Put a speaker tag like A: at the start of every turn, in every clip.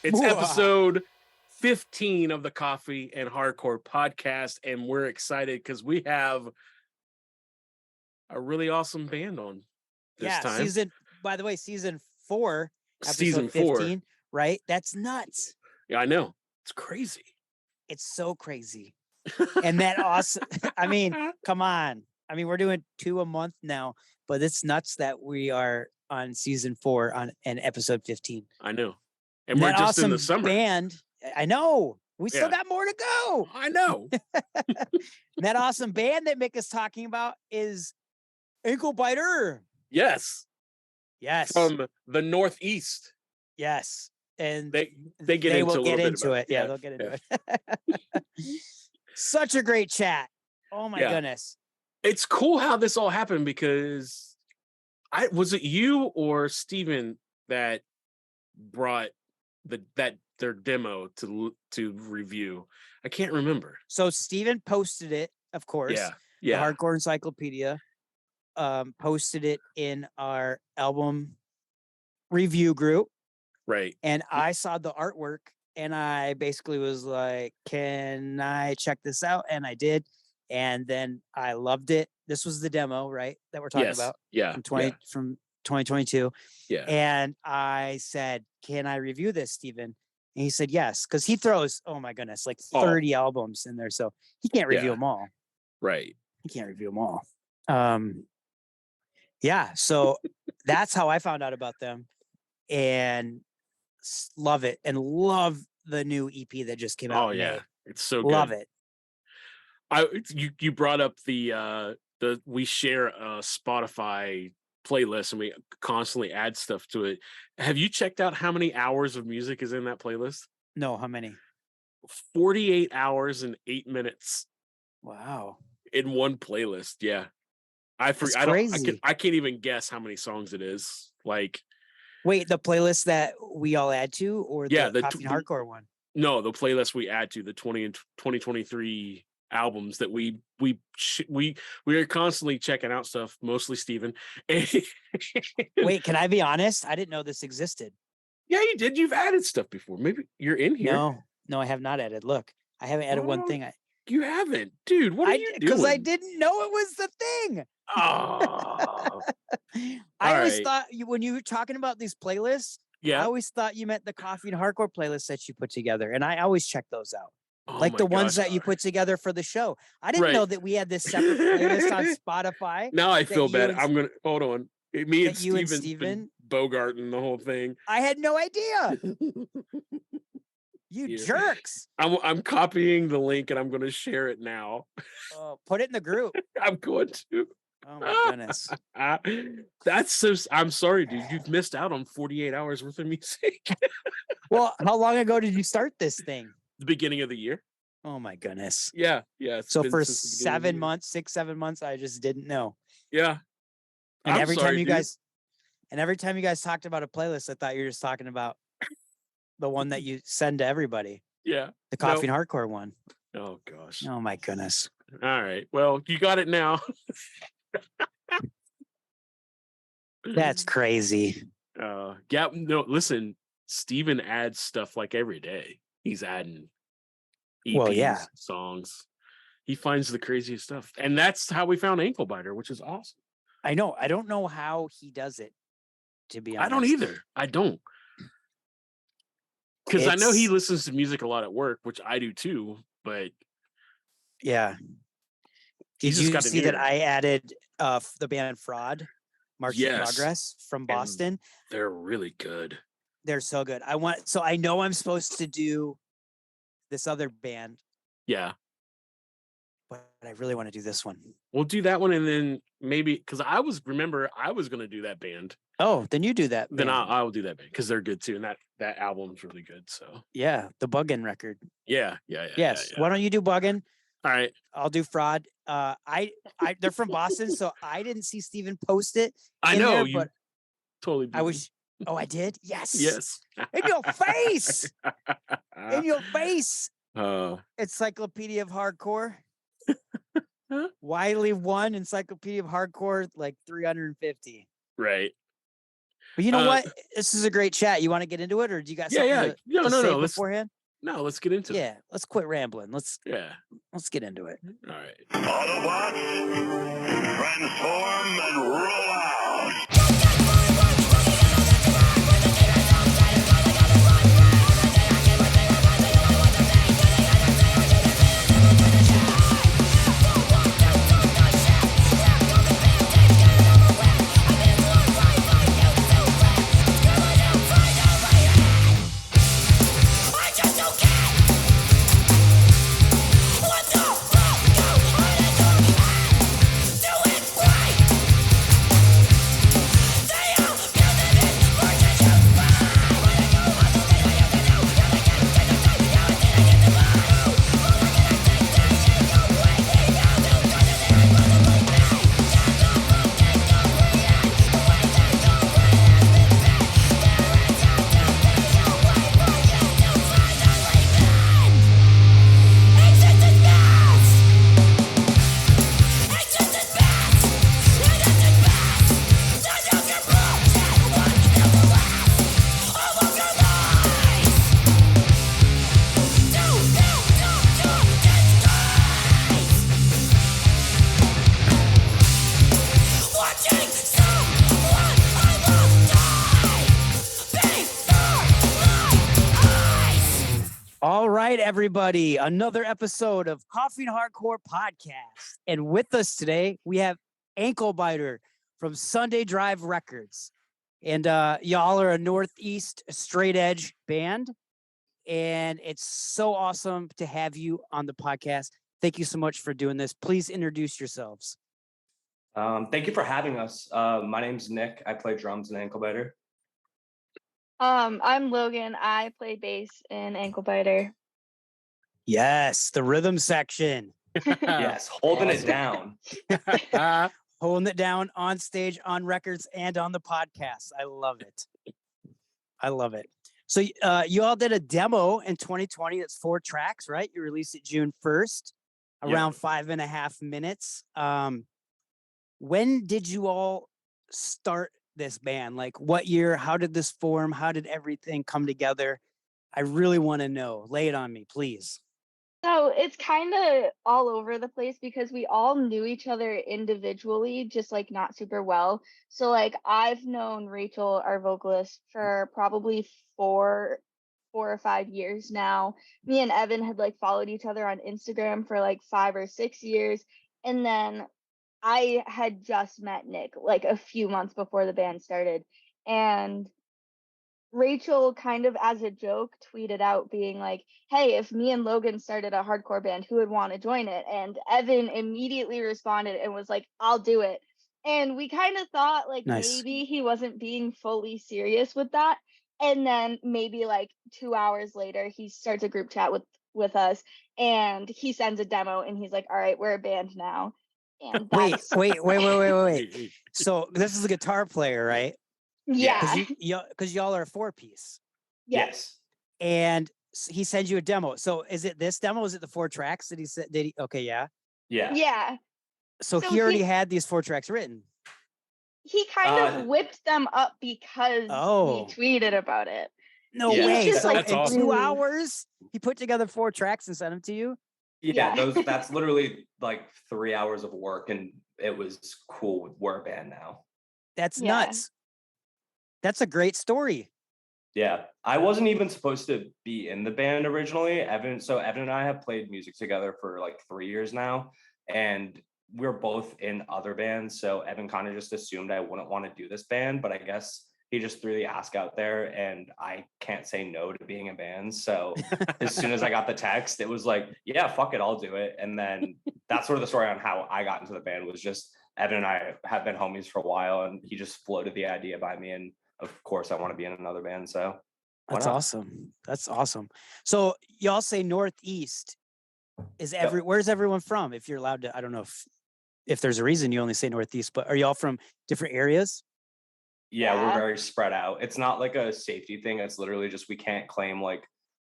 A: It's episode 15 of the Coffee and Hardcore podcast, and we're excited because we have a really awesome band on this time.
B: By the way, season 4,
A: Season
B: episode 15, right? That's nuts.
A: Yeah, I know. It's crazy.
B: It's so crazy. And that awesome. I mean, come on. I mean, we're doing 2 a month now, but it's nuts that we are on season 4 and episode 15.
A: I know. And we're just
B: awesome
A: in the summer.
B: Band. I know. We still got more to go.
A: I know.
B: That awesome band that Mick is talking about is Anklebiter.
A: Yes. From the Northeast.
B: Yes. And
A: they
B: will get into it. Yeah, they'll get into it. Such a great chat. Oh my goodness.
A: It's cool how this all happened because was it you or Steven that brought their demo to review? I can't remember.
B: So Steven posted it, of course.
A: Yeah.
B: The Hardcore Encyclopedia posted it in our album review group.
A: Right.
B: And I saw the artwork and I basically was like, can I check this out? And I did. And then I loved it. This was the demo, right? That we're talking about.
A: Yeah.
B: From 2022.
A: Yeah.
B: And I said, can I review this, Steven? And he said, yes. Because he throws, oh my goodness, like 30 albums in there. So he can't review them all.
A: Right.
B: He can't review them all. So that's how I found out about them. And love it. And love the new EP that just came out.
A: Oh, yeah. It's so good.
B: Love it.
A: You brought up we share a Spotify playlist and we constantly add stuff to it. Have you checked out how many hours of music is in that playlist?
B: No, how many?
A: 48 hours and 8 minutes.
B: Wow.
A: In one playlist. Yeah. I can't even guess how many songs it is. Like,
B: wait, the playlist that we all add to, or the Coffee and Hardcore one?
A: No, the playlist we add to the 2023 albums that we are constantly checking out stuff, mostly Steven.
B: Wait, can I be honest? I didn't know this existed.
A: Yeah, you did. You've added stuff before. Maybe you're in here.
B: No, I have not added. Look, I haven't added one thing.
A: You haven't, dude. What are you doing?
B: Because I didn't know it was the thing.
A: Oh.
B: I always thought when you were talking about these playlists, I always thought you meant the Coffee and Hardcore playlists that you put together, and I always check those out. Like the ones that you put together for the show. I didn't know that we had this separate playlist on Spotify.
A: Now I feel bad. I'm gonna hold on. Me and Steven Bogarting the whole thing.
B: I had no idea. You jerks.
A: I'm copying the link and I'm going to share it now.
B: Oh, put it in the group.
A: I'm going to.
B: Oh my goodness.
A: I'm sorry, dude. You've missed out on 48 hours worth of music.
B: Well, how long ago did you start this thing?
A: The beginning of the year.
B: Oh my goodness.
A: Yeah.
B: So for 7 months, 7 months, I just didn't know.
A: Yeah.
B: And every time you guys talked about a playlist, I thought you were just talking about the one that you send to everybody.
A: Yeah.
B: The Coffee and Hardcore one.
A: Oh gosh.
B: Oh my goodness.
A: All right. Well, you got it now.
B: That's crazy.
A: Yeah. No, listen, Steven adds stuff like every day. He's adding EPs, songs. He finds the craziest stuff. And that's how we found Anklebiter, which is awesome.
B: I know. I don't know how he does it, to be honest.
A: I don't either. I don't. Because I know he listens to music a lot at work, which I do too, but
B: yeah. Did you see that I added the band Fraud, March in Progress from Boston?
A: And they're really good.
B: They're so good. I know I'm supposed to do this other band.
A: Yeah.
B: But I really want to do this one.
A: We'll do that one, and then maybe because I was going to do that band.
B: Oh, then you do that.
A: Then I'll do that band because they're good too, and that album's really good. So
B: yeah, the Buggin' record.
A: Yeah.
B: Yes.
A: Yeah.
B: Why don't you do Buggin'?
A: All right.
B: I'll do Fraud. They're from Boston, so I didn't see Steven post it.
A: I know
B: there,
A: you
B: but
A: totally did.
B: I wish. Oh, I did. Yes.
A: Yes.
B: In your face. In your face.
A: Oh.
B: Encyclopedia of Hardcore. Wiley 1, Encyclopedia of Hardcore, like 350.
A: Right.
B: But you know what? This is a great chat. You want to get into it, or do you got something to say beforehand?
A: No, let's get into it.
B: Yeah, let's quit rambling. Let's get into it.
A: All right.
C: Autobots, transform and roll out.
B: Everybody, another episode of Coffee and Hardcore Podcast. And with us today, we have Anklebiter from Sunday Drive Records. And y'all are a Northeast straight edge band. And it's so awesome to have you on the podcast. Thank you so much for doing this. Please introduce yourselves.
D: Thank you for having us. My name's Nick. I play drums in Anklebiter.
E: I'm Logan. I play bass in Anklebiter.
B: Yes, the rhythm section.
D: Yes, holding it down.
B: Holding it down on stage, on records, and on the podcast. I love it. I love it. So you all did a demo in 2020. That's 4 tracks, right? You released it June 1st, around 5.5 minutes. When did you all start this band? Like what year? How did this form? How did everything come together? I really want to know. Lay it on me, please.
E: So it's kind of all over the place because we all knew each other individually, just like not super well. So like I've known Rachel, our vocalist, for probably 4 or 5 years now. Me and Evan had like followed each other on Instagram for like 5 or 6 years. And then I had just met Nick like a few months before the band started. And Rachel kind of as a joke tweeted out being like, hey, if me and Logan started a hardcore band, who would want to join it? And Evan immediately responded and was like, I'll do it. And we kind of thought like maybe he wasn't being fully serious with that. And then maybe like 2 hours later, he starts a group chat with us and he sends a demo and he's like, all right, we're a band now. And
B: wait. So this is a guitar player, right?
E: Yeah.
B: Because y'all are a 4-piece.
D: Yes.
B: And he sends you a demo. So is it this demo? Is it the 4 tracks that he said? Okay, yeah.
E: Yeah.
B: So he already had these 4 tracks written.
E: He kind of whipped them up because we tweeted about it.
B: No way. So
A: that's
B: in
A: awesome.
B: 2 hours, he put together 4 tracks and sent them to you?
D: Yeah, that's literally like 3 hours of work, and it was cool. We're a band now.
B: That's nuts. That's a great story.
D: Yeah, I wasn't even supposed to be in the band originally. Evan and I have played music together for like 3 years now, and we're both in other bands. So Evan kind of just assumed I wouldn't want to do this band, but I guess he just threw the ask out there, and I can't say no to being in bands. So as soon as I got the text, it was like, yeah, fuck it, I'll do it. And then that's sort of the story on how I got into the band. Was just Evan and I have been homies for a while, and he just floated the idea by me, and of course I want to be in another band. So
B: that's awesome. That's awesome. So y'all say Northeast. Where's everyone from? If you're allowed to, I don't know if there's a reason you only say Northeast, but are y'all from different areas?
D: Yeah, we're very spread out. It's not like a safety thing. It's literally just we can't claim like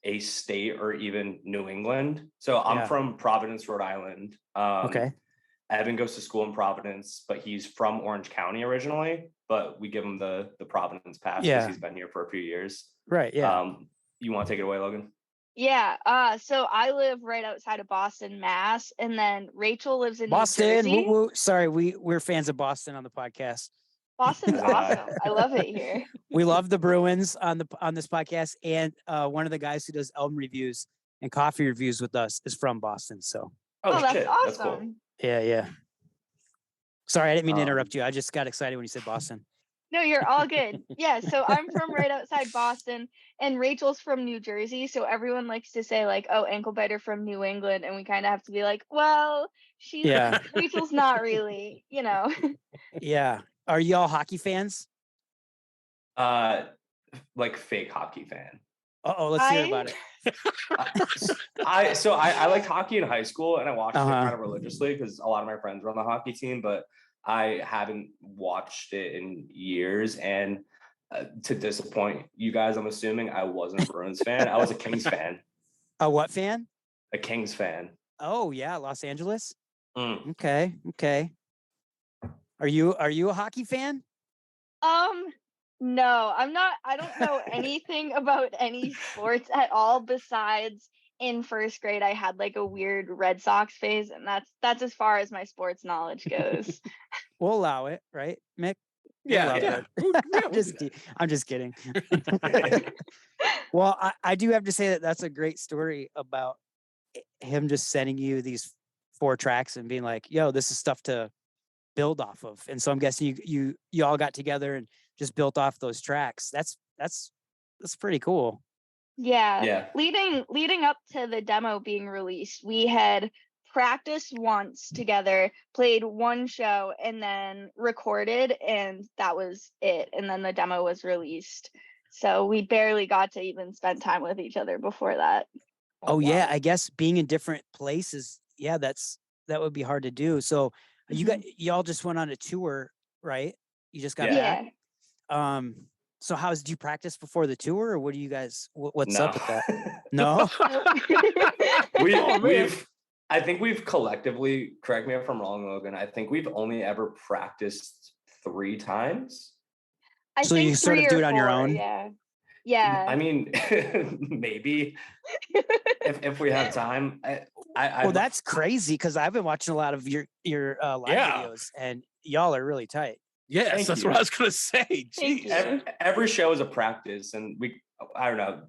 D: a state or even New England. So I'm from Providence, Rhode Island.
B: Okay.
D: Evan goes to school in Providence, but he's from Orange County originally, but we give him the Providence pass because he's been here for a few years.
B: Right. Yeah.
D: You want to take it away, Logan?
E: Yeah. So I live right outside of Boston, Mass, and then Rachel lives in
B: Boston.
E: New Jersey.
B: Woo. Sorry, we're fans of Boston on the podcast.
E: Boston's awesome. I love it here.
B: We love the Bruins on this podcast, and one of the guys who does album reviews and coffee reviews with us is from Boston. So.
E: Oh, that's
D: shit.
E: awesome.
D: That's cool.
B: Yeah. Sorry, I didn't mean to interrupt you. I just got excited when you said Boston.
E: No, you're all good. Yeah, so I'm from right outside Boston, and Rachel's from New Jersey. So everyone likes to say like, "Oh, Anklebiter from New England," and we kind of have to be like, "Well, Rachel's not really, you know."
B: Yeah. Are y'all hockey fans?
D: Like fake hockey fan.
B: Let's hear about it.
D: I liked hockey in high school, and I watched it kind of religiously because a lot of my friends were on the hockey team, but I haven't watched it in years. And to disappoint you guys, I'm assuming I wasn't a Bruins fan. I was a Kings fan.
B: A what fan?
D: A Kings fan.
B: Oh yeah, Los Angeles. Okay. Are you a hockey fan?
E: No, I'm not. I don't know anything about any sports at all besides in first grade I had like a weird Red Sox phase, and that's as far as my sports knowledge goes.
B: We'll allow it, right, Mick?
A: Yeah.
B: I'm just kidding. Well, I do have to say that's a great story about him just sending you these 4 tracks and being like, "Yo, this is stuff to build off of." And so I'm guessing you all got together and just built off those tracks. That's pretty cool.
E: Yeah. Leading up to the demo being released, we had practiced once together, played one show, and then recorded, and that was it. And then the demo was released. So we barely got to even spend time with each other before that.
B: Oh wow. Yeah, I guess being in different places, that would be hard to do. So y'all just went on a tour, right? You just got back. So do you practice before the tour, or what do you guys? What's up with that? No.
D: I think we've collectively. Correct me if I'm wrong, Logan. I think we've only ever practiced 3 times.
B: So you sort of do it on your own.
E: Yeah.
D: I mean, maybe if we have time.
B: Well, that's crazy because I've been watching a lot of your live videos, and y'all are really tight.
A: Yes, that's what I was gonna say. Jeez.
D: Every show is a practice, and I don't know,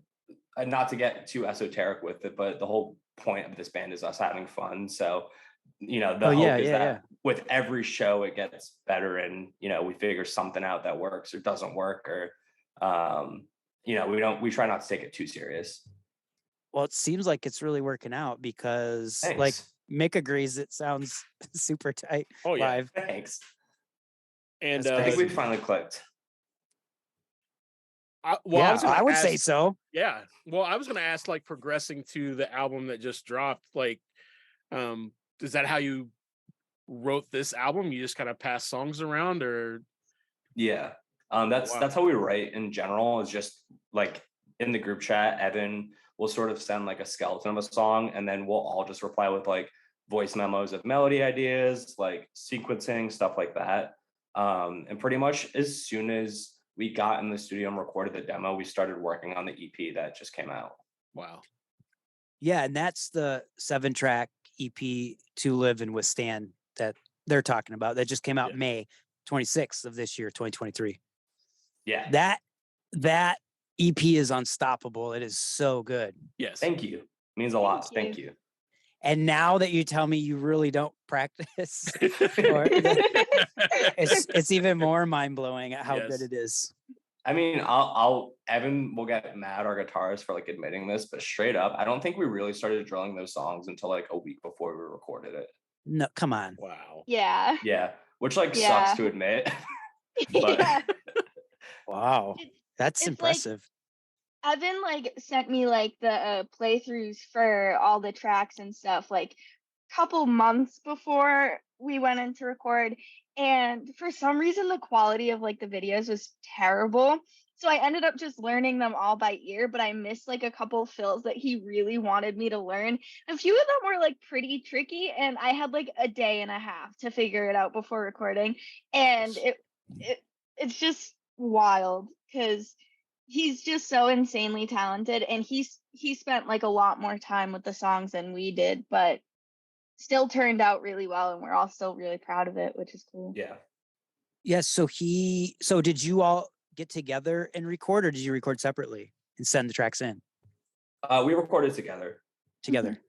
D: not to get too esoteric with it, but the whole point of this band is us having fun. So, the hope is that with every show it gets better, and we figure something out that works or doesn't work, or we try not to take it too serious.
B: Well, it seems like it's really working out because like Mick agrees it sounds super tight live.
D: Thanks.
A: And
D: I think we finally clicked.
B: I would say so.
A: Yeah. Well, I was going to ask, like, progressing to the album that just dropped, like, is that how you wrote this album? You just kind of pass songs around, or?
D: Yeah. That's how we write in general. Is just like in the group chat, Evan will sort of send like a skeleton of a song, and then we'll all just reply with like voice memos of melody ideas, like sequencing, stuff like that. And pretty much as soon as we got in the studio and recorded the demo, we started working on the EP that just came out.
A: Wow.
B: Yeah, and that's the 7-track EP To Live and Withstand that they're talking about. That just came out May 26th of this year, 2023.
D: Yeah.
B: That EP is unstoppable. It is so good.
A: Yes.
D: Thank you. It means a lot. Thank you.
B: And now that you tell me you really don't practice, it's even more mind-blowing at how good it is.
D: I mean, Evan will get mad, our guitarist, for like admitting this, but straight up, I don't think we really started drilling those songs until like a week before we recorded it.
B: No, come on.
A: Wow.
E: Yeah.
D: Yeah. Which sucks to admit. But
B: wow. That's impressive.
E: Evan sent me the playthroughs for all the tracks and stuff a couple months before we went in to record, and for some reason the quality of the videos was terrible. So I ended up just learning them all by ear, but I missed like a couple fills that he really wanted me to learn. A few of them were like pretty tricky, and I had like a day and a half to figure it out before recording. And it's just wild because he's just so insanely talented, and he spent like a lot more time with the songs than we did, but still turned out really well, and we're all still really proud of it, which is cool.
D: Yeah.
B: Yes. So did you all get together and record, or did you record separately and send the tracks in?
D: We recorded together.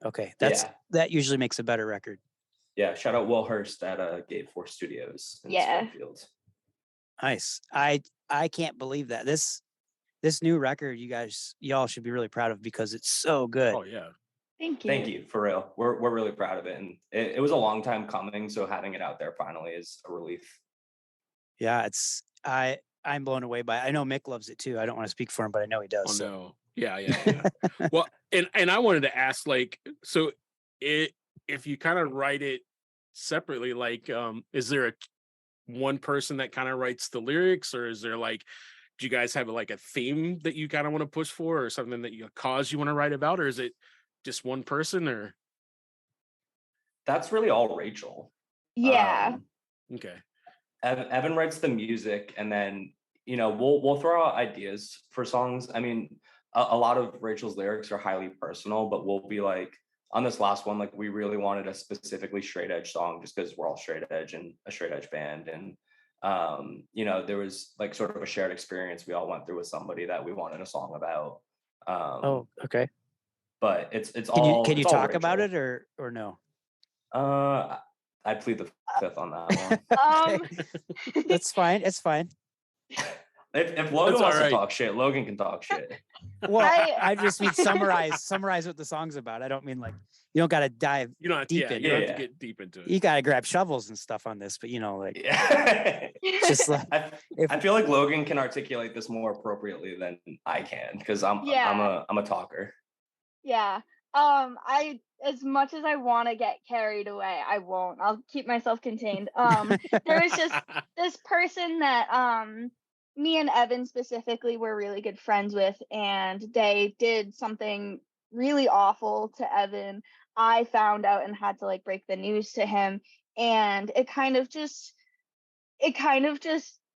B: Okay. That usually makes a better record.
D: Yeah. Shout out Will Hurst at Gate 4 Studios in Springfield.
B: Nice. I can't believe that. This new record, y'all should be really proud of because it's so good.
A: Oh yeah.
E: Thank you.
D: Thank you, for real. We're really proud of it, and it was a long time coming. So having it out there finally is a relief.
B: Yeah, I'm blown away by it. I know Mick loves it too. I don't want to speak for him, but I know he does.
A: Oh
B: so.
A: no. Yeah. Well, and I wanted to ask, like, so if you kind of write it separately, like, is there one person that kind of writes the lyrics, or is there like, do you guys have like a theme that you kind of want to push for, or something that you want to write about, or is it just one person? Or
D: that's really all Rachel.
E: Yeah.
A: Okay.
D: Evan writes the music, and then we'll throw out ideas for songs. I mean, a lot of Rachel's lyrics are highly personal, but we'll be like, on this last one, like we really wanted a specifically straight edge song just because we're all straight edge and a straight edge band, and there was like sort of a shared experience we all went through with somebody that we wanted a song about.
B: Okay.
D: But it's
B: can you talk about it or no?
D: I plead the fifth on that one.
B: That's fine. It's fine.
D: If Logan wants to talk shit, Logan can talk shit.
B: Well, I just mean summarize what the song's about. I don't mean like you don't got to dive deep in.
A: You don't have to get deep into it.
B: You got to grab shovels and stuff on this, but it's just like
D: I feel like Logan can articulate this more appropriately than I can because I'm a talker.
E: Yeah. As much as I want to get carried away, I won't. I'll keep myself contained. There was just this person that me and Evan specifically were really good friends with, and they did something really awful to Evan. I found out and had to like break the news to him, and it kind of just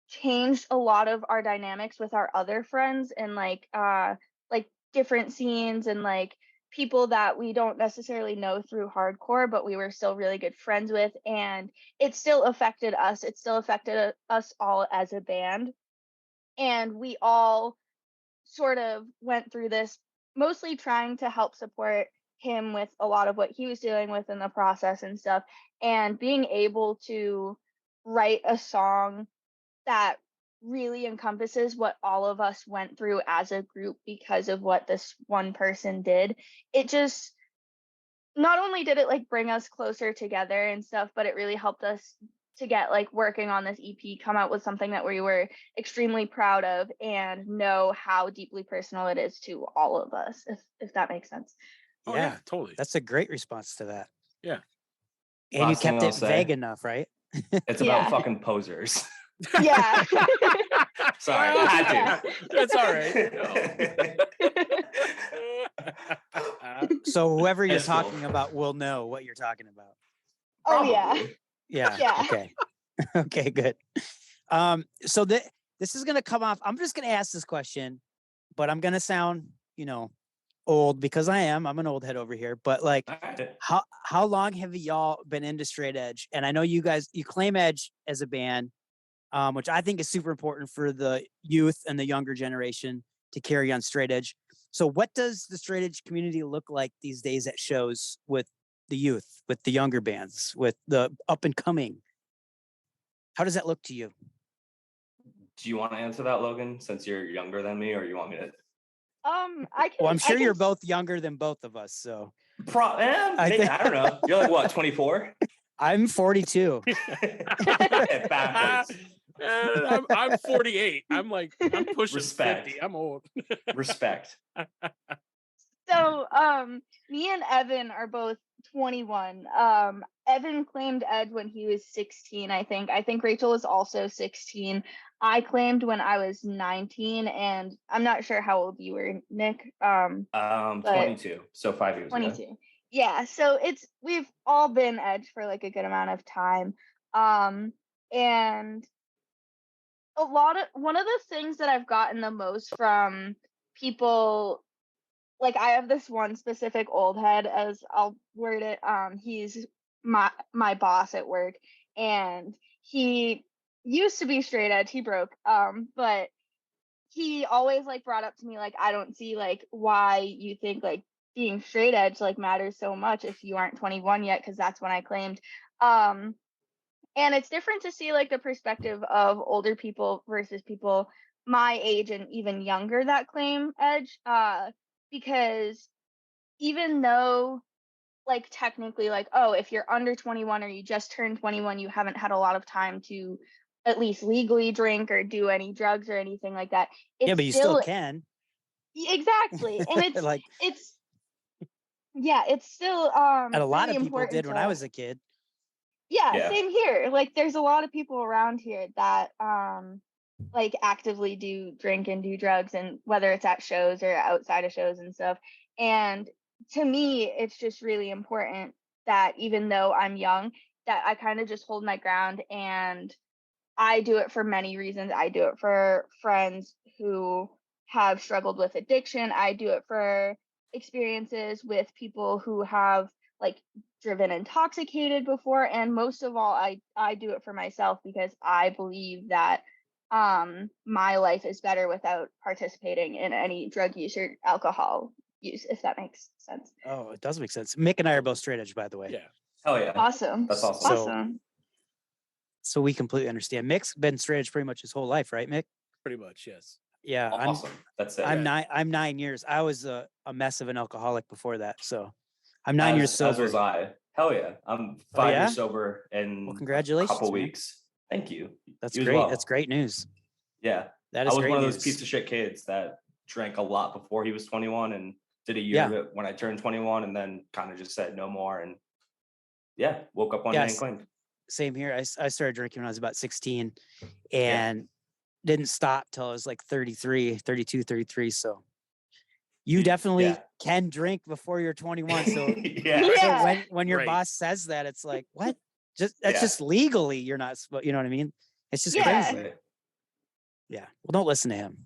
E: changed a lot of our dynamics with our other friends, and like different scenes, and like people that we don't necessarily know through hardcore, but we were still really good friends with, and it still affected us. It still affected us all as a band. And we all sort of went through this, mostly trying to help support him with a lot of what he was dealing with in the process and stuff. And being able to write a song that really encompasses what all of us went through as a group because of what this one person did. It just, not only did it like bring us closer together and stuff, but it really helped us to get like working on this EP, come out with something that we were extremely proud of and know how deeply personal it is to all of us, if that makes sense.
B: Yeah,
A: totally.
B: That's a great response to that.
A: Yeah.
B: And you kept it vague enough, right?
D: It's about fucking posers.
E: Yeah.
D: Sorry, I had to.
A: That's all right.
B: So whoever you're talking about will know what you're talking about.
E: Oh, yeah.
B: Yeah. Okay. Okay, good. So this is gonna come off. I'm just gonna ask this question, but I'm gonna sound, old because I'm an old head over here. But like, how long have y'all been into straight edge? And I know you claim edge as a band, which I think is super important for the youth and the younger generation to carry on straight edge. So what does the straight edge community look like these days at shows with the youth, with the younger bands, with the up and coming? How does that look to you?
D: Do you want to answer that, Logan, since you're younger than me, or you want me to?
E: I can.
B: Well, I'm sure you're both younger than both of us, so.
D: I don't know. You're like what, 24?
B: I'm 42.
D: Backwards.
A: I'm 48. I'm pushing
D: Respect.
A: 50. I'm old.
D: Respect.
E: So, me and Evan are both 21. Evan claimed Ed when he was 16, I think. I think Rachel was also 16. I claimed when I was 19, and I'm not sure how old you were, Nick. But
D: 22, so 5 years
E: 22.
D: ago.
E: Yeah, so we've all been edged for like a good amount of time. And one of the things that I've gotten the most from people, like I have this one specific old head, as I'll word it. He's my boss at work, and he used to be straight edge. He broke. But he always like brought up to me like, I don't see like why you think like being straight edge like matters so much if you aren't 21 yet, because that's when I claimed. And it's different to see like the perspective of older people versus people my age and even younger that claim edge, because even though like technically like, oh, if you're under 21 or you just turned 21, you haven't had a lot of time to at least legally drink or do any drugs or anything like that,
B: yeah,
E: it's
B: but you still can.
E: Exactly. And it's
B: like
E: it's still
B: and a lot
E: really
B: of people did
E: important
B: when I was a kid.
E: Yeah, same here. Like there's a lot of people around here that like actively do drink and do drugs, and whether it's at shows or outside of shows and stuff. And to me, it's just really important that even though I'm young, that I kind of just hold my ground. And I do it for many reasons. I do it for friends who have struggled with addiction. I do it for experiences with people who have like driven intoxicated before, and most of all, I do it for myself because I believe that my life is better without participating in any drug use or alcohol use, if that makes sense.
B: Oh, it does make sense. Mick and I are both straight edge, by the way.
A: Yeah.
D: Hell yeah.
E: Awesome.
D: That's awesome.
B: So we completely understand. Mick's been straight edge pretty much his whole life, right, Mick?
A: Pretty much, yes.
B: Yeah.
D: Awesome. That's it.
B: I'm 9 years. I was a mess of an alcoholic before that. So I'm 9 years sober.
D: As was I. Hell yeah. I'm 5 years sober in
B: congratulations,
D: a couple
B: man.
D: weeks. Thank you.
B: That's great. Well. That's great news.
D: Yeah.
B: That is
D: I was
B: great
D: one of
B: news.
D: those piece of shit kids that drank a lot before he was 21 and did a year of it when I turned 21, and then kind of just said no more. And woke up one day and claimed.
B: Same here. I started drinking when I was about 16 and didn't stop till I was like 33, 32, 33. So you definitely can drink before you're 21. So, so when your boss says that, it's like, what? That's just legally you're not, you know what I mean? It's just crazy. Yeah. Well, don't listen to him.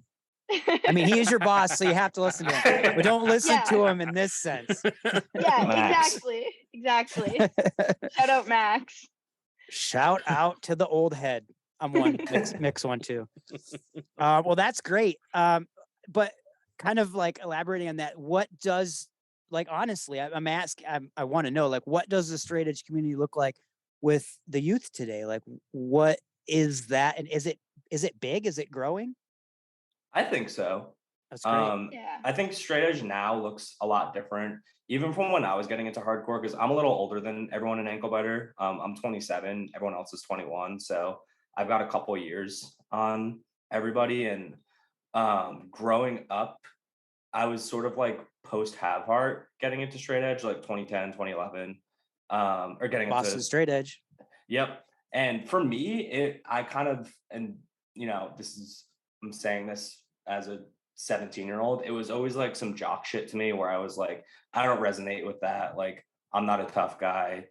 B: I mean, he is your boss, so you have to listen to him. But don't listen to him in this sense.
E: Exactly. Shout out Max.
B: Shout out to the old head. I'm one. Mix one too. Well, that's great. But kind of like elaborating on that, what does, like, honestly, I'm asking, I want to know, like, what does the straight edge community look like with the youth today? Like, what is that? And is it big? Is it growing?
D: I think so.
B: That's great.
D: I think straight edge now looks a lot different, even from when I was getting into hardcore, because I'm a little older than everyone in Anklebiter. I'm 27. Everyone else is 21. So I've got a couple years on everybody. And growing up, I was sort of like post Have Heart getting into straight edge, like 2010, 2011, or getting
B: Boston
D: into
B: straight edge.
D: Yep. And for me, I kind of, and I'm saying this as a 17-year-old, it was always like some jock shit to me where I was like, I don't resonate with that. Like, I'm not a tough guy.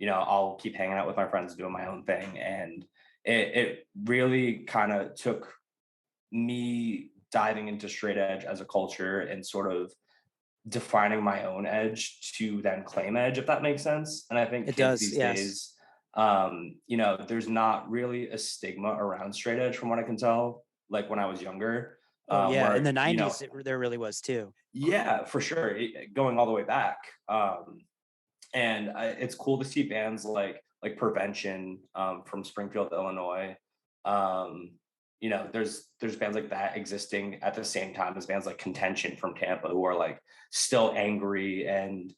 D: I'll keep hanging out with my friends doing my own thing. And it really kind of took me diving into straight edge as a culture and sort of defining my own edge to then claim edge, if that makes sense. And I think
B: it does
D: these days, there's not really a stigma around straight edge from what I can tell, like when I was younger.
B: In the 90s, there really was too.
D: Yeah, for sure. Going all the way back. And it's cool to see bands like Prevention from Springfield, Illinois. There's bands like that existing at the same time as bands like Contention from Tampa, who are like still angry and,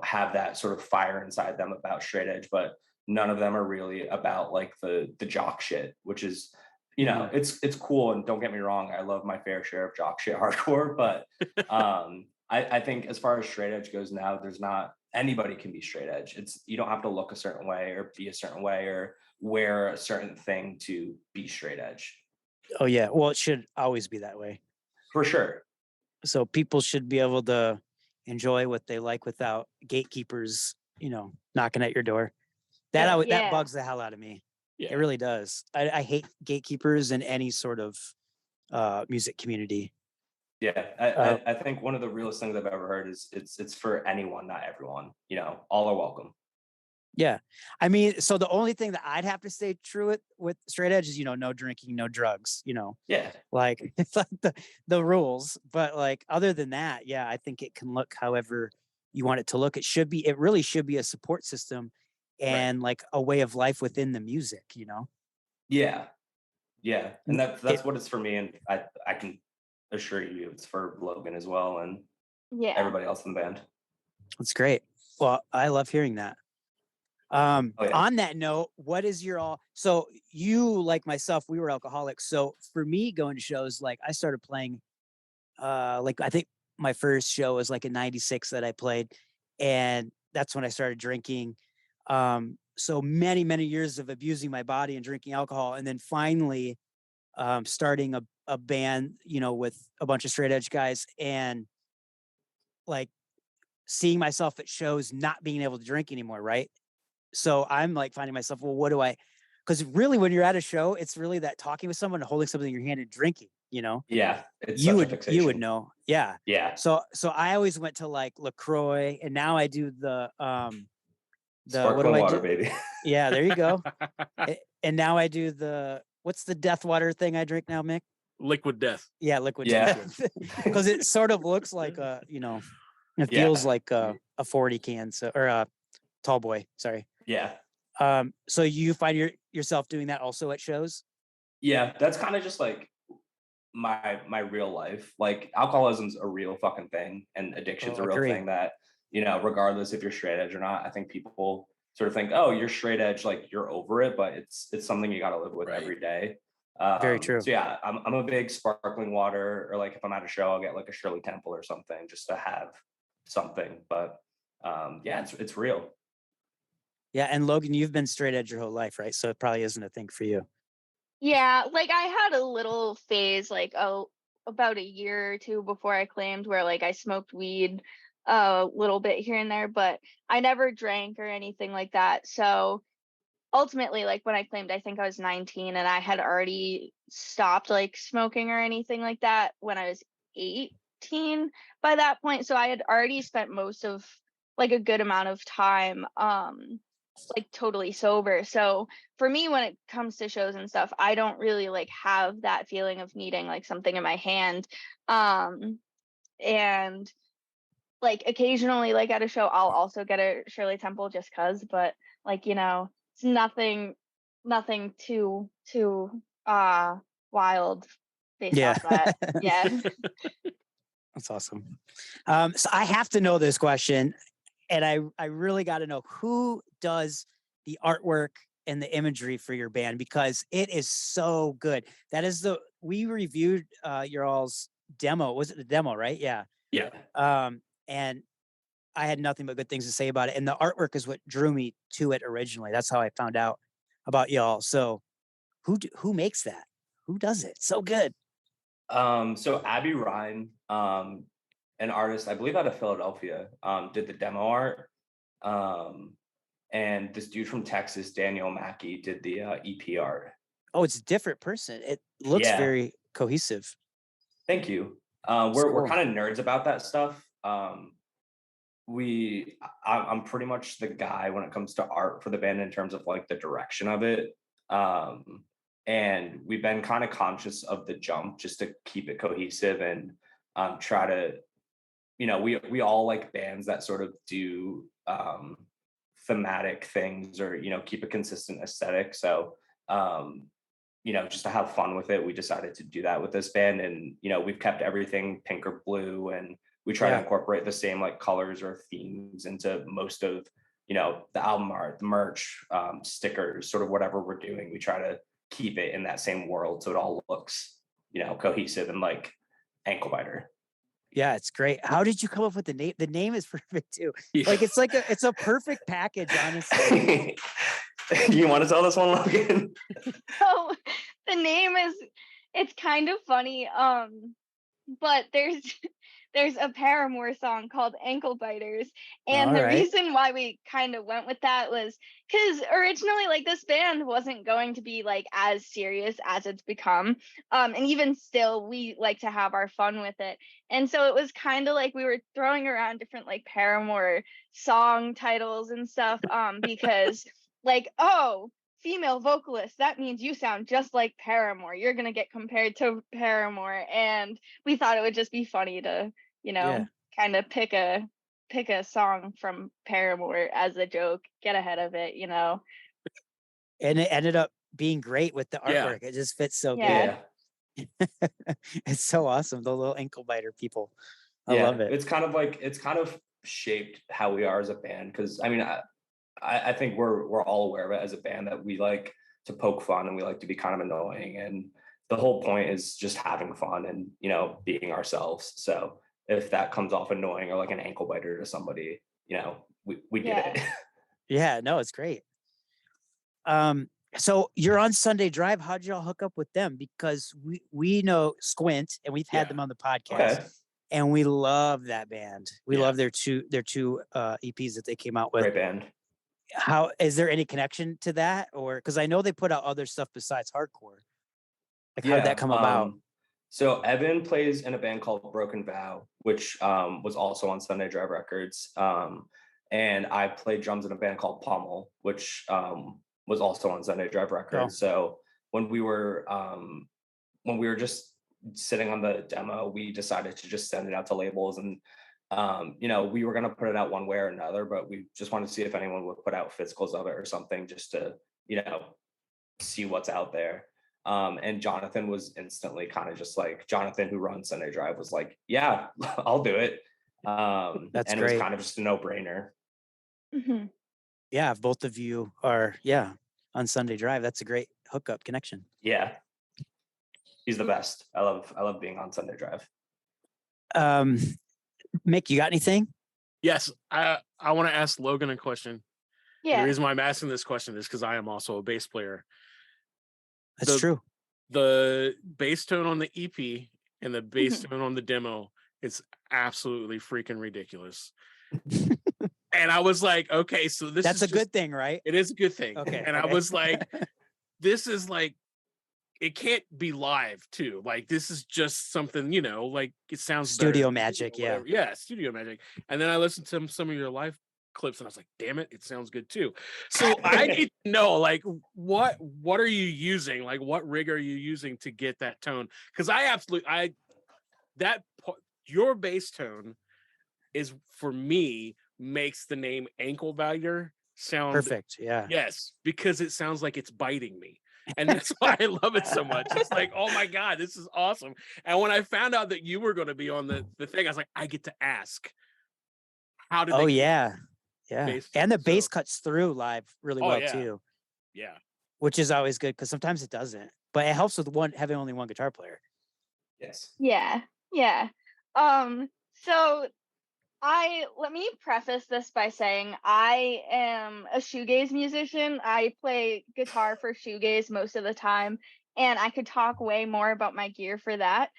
D: have that sort of fire inside them about straight edge, but none of them are really about like the jock shit, which is, it's cool. And don't get me wrong, I love my fair share of jock shit hardcore, but I think as far as straight edge goes now, there's not, anybody can be straight edge. You don't have to look a certain way or be a certain way or wear a certain thing to be straight edge.
B: Oh yeah. Well, it should always be that way.
D: For sure.
B: So people should be able to enjoy what they like without gatekeepers, knocking at your door. That bugs the hell out of me. Yeah. It really does. I hate gatekeepers in any sort of music community.
D: Yeah, I think one of the realest things I've ever heard is it's for anyone, not everyone. All are welcome.
B: Yeah, I mean, so the only thing that I'd have to stay true with straight edge is no drinking, no drugs.
D: Yeah,
B: like it's like the rules. But like other than that, yeah, I think it can look however you want it to look. It really should be a support system and like a way of life within the music.
D: Yeah, and that's what it's for me, and I can assure you it's for Logan as well, and everybody else in the band.
B: That's great. Well, I love hearing that. On that note, what is so you, like myself, we were alcoholics. So for me going to shows, like I started playing, like I think my first show was like in '96 that I played. And that's when I started drinking. So many, many years of abusing my body and drinking alcohol. And then finally starting a band, with a bunch of straight edge guys and like seeing myself at shows, not being able to drink anymore. Right. So I'm like finding myself, well, because really when you're at a show, it's really that talking with someone and holding something in your hand and drinking,
D: Yeah. It's
B: you would know. Yeah.
D: Yeah.
B: So I always went to like LaCroix, and now I do the
D: sparkling water, baby.
B: Yeah, there you go. And now I do what's the death water thing I drink now, Mick?
A: Liquid Death.
B: Yeah, Liquid Death. Because it sort of looks like it feels like a 40 can, or a tall boy. Sorry.
D: Yeah.
B: So you find yourself doing that also at shows?
D: Yeah, that's kind of just like my real life. Like alcoholism's a real fucking thing, and addiction's a real thing that, regardless if you're straight edge or not, I think people sort of think, oh, you're straight edge, like you're over it, but it's something you got to live with every day.
B: Very true.
D: So yeah, I'm a big sparkling water, or like if I'm at a show, I'll get like a Shirley Temple or something just to have something. But yeah, it's real.
B: Yeah, and Logan, you've been straight edge your whole life, right? So it probably isn't a thing for you.
E: Yeah, like I had a little phase, like about a year or two before I claimed, where like I smoked weed a little bit here and there, but I never drank or anything like that. So ultimately, like when I claimed, I think I was 19, and I had already stopped like smoking or anything like that when I was 18 by that point. So I had already spent most of like a good amount of time like totally sober. So for me, when it comes to shows and stuff, I don't really like have that feeling of needing like something in my hand. And like occasionally, like at a show, I'll also get a Shirley Temple just cause, but like, it's nothing too wild based off that. Yeah.
B: That's awesome. So I have to know this question, and I really got to know, who does the artwork and the imagery for your band, because it is so good. That is we reviewed your all's demo. Was it the demo, right? Yeah.
A: Yeah.
B: And I had nothing but good things to say about it. And the artwork is what drew me to it originally. That's how I found out about y'all. So who makes that? Who does it? So good.
D: So Abby Ryan, an artist, I believe out of Philadelphia, did the demo art. And this dude from Texas, Daniel Mackey, did the EP art.
B: Oh, it's a different person. It looks very cohesive.
D: Thank you. We're kind of nerds about that stuff. I'm pretty much the guy when it comes to art for the band in terms of like the direction of it. And we've been kind of conscious of the jump just to keep it cohesive and try to, we all like bands that sort of do thematic things, or keep a consistent aesthetic. So just to have fun with it, we decided to do that with this band. And we've kept everything pink or blue, and we try to incorporate the same like colors or themes into most of the album art, the merch, stickers, sort of whatever we're doing. We try to keep it in that same world so it all looks cohesive and like Anklebiter.
B: Yeah, it's great. How did you come up with the name? The name is perfect too. Yeah. Like it's a perfect package, honestly.
D: You want to tell this one, Logan?
E: So the name it's kind of funny. But there's a Paramore song called Anklebiters, and the reason why we kind of went with that was because originally, like, this band wasn't going to be like as serious as it's become, and even still we like to have our fun with it, and so it was kind of like we were throwing around different like Paramore song titles and stuff, because like, oh, female vocalist, that means you sound just like Paramore, you're gonna get compared to Paramore, and we thought it would just be funny to, kind of pick a song from Paramore as a joke, get ahead of it,
B: And it ended up being great with the artwork. It just fits so good. It's so awesome. The little Anklebiter people. I love it.
D: It's kind of shaped how we are as a band. Cause I mean, I think we're all aware of it as a band, that we like to poke fun and we like to be kind of annoying. And the whole point is just having fun and, being ourselves. So if that comes off annoying or like an ankle biter to somebody, we get it.
B: Yeah, no, it's great. So you're on Sunday Drive. How'd y'all hook up with them? Because we know Squint and we've had them on the podcast, and we love that band. We love their two EPs that they came out with.
D: Great band.
B: How is there any connection to that, or because I know they put out other stuff besides hardcore? Like, how did that come about?
D: So Evan plays in a band called Broken Vow, which was also on Sunday Drive Records. And I played drums in a band called Pommel, which was also on Sunday Drive Records. So when we were just sitting on the demo, we decided to just send it out to labels, and we were going to put it out one way or another, but we just wanted to see if anyone would put out physicals of it or something, just to see what's out there. And Jonathan was instantly kind of just like, Jonathan, who runs Sunday Drive, was like, yeah, I'll do it.
B: That's
D: and
B: great.
D: It was kind of just a no-brainer.
E: Mm-hmm.
B: Yeah, if both of you are on Sunday Drive, that's a great hookup connection.
D: Yeah, he's the best. I love being on Sunday Drive.
B: Mick, you got anything?
A: Yes, I want to ask Logan a question.
E: Yeah.
A: The reason why I'm asking this question is because I am also a bass player.
B: That's true.
A: The bass tone on the EP and the bass tone on the demo is absolutely freaking ridiculous. And I was like, okay, so that's
B: a good thing, right?
A: It is a good thing.
B: Okay.
A: And I was like, this is like, it can't be live too. Like, this is just something, like, it sounds
B: studio
A: better,
B: magic.
A: Yeah, studio magic. And then I listened to some of your live clips and I was like, damn it sounds good too. So I need to know, like, what are you using? Like, what rig are you using to get that tone? Because your bass tone is, for me, makes the name Anklebiter sound
B: perfect. Yeah.
A: Yes, because it sounds like it's biting me. And that's why I love it so much. It's like, oh my God, this is awesome. And when I found out that you were going to be on the thing, I was like, I get to ask. How did
B: yeah. And the bass cuts through live really well too.
A: Yeah.
B: Which is always good, because sometimes it doesn't. But it helps with having only one guitar player.
D: Yes.
E: Yeah. So let me preface this by saying I am a shoegaze musician. I play guitar for shoegaze most of the time, and I could talk way more about my gear for that.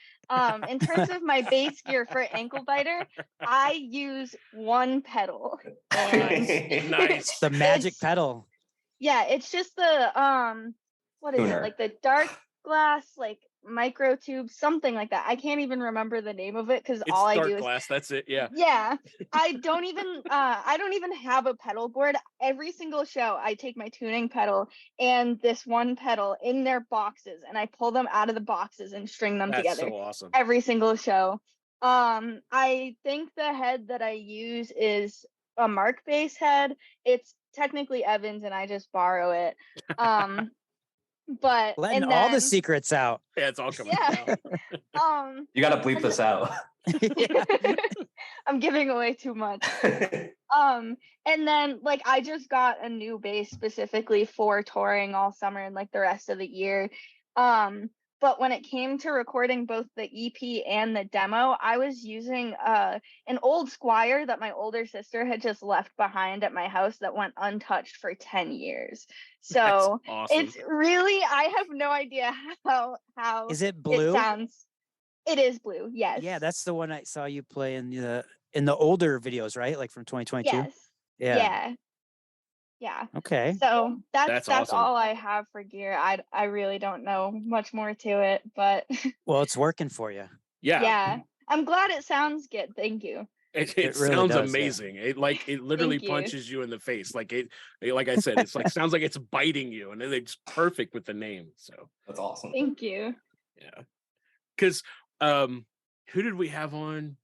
E: In terms of my bass gear for Anklebiter, I use one pedal.
A: Nice.
B: The magic pedal.
E: Yeah, it's just the what is it? Like the dark glass, like micro tube, something like that. I can't even remember the name of it because all I do is
A: glass. That's it. Yeah.
E: Yeah. I don't even have a pedal board. Every single show I take my tuning pedal and this one pedal in their boxes, and I pull them out of the boxes and string them together.
A: That's so awesome.
E: Every single show. I think the head that I use is a Mark bass head. It's technically Evan's and I just borrow it. But
B: letting all the secrets out.
A: Yeah, it's all coming out.
D: You gotta bleep this out.
E: I'm giving away too much. And then, like, I just got a new bass specifically for touring all summer and like the rest of the year. But when it came to recording both the EP and the demo, I was using an old Squire that my older sister had just left behind at my house that went untouched for 10 years. So
A: awesome.
E: It's really, I have no idea how
B: is it blue?
E: It sounds. It is blue, yes.
B: Yeah, that's the one I saw you play in the older videos, right? Like from 2022.
E: Yes.
B: Yeah.
E: Yeah.
B: Okay.
E: So that's
A: awesome.
E: all I have for gear. I really don't know much more to it, but
B: well, it's working for you.
E: Yeah. I'm glad it sounds good. Thank you.
A: It really sounds amazing. Yeah. It literally punches you in the face. Like like I said, it's like sounds like it's biting you, and it's perfect with the name. So
D: that's awesome.
E: Thank you.
A: Yeah. Because who did we have on?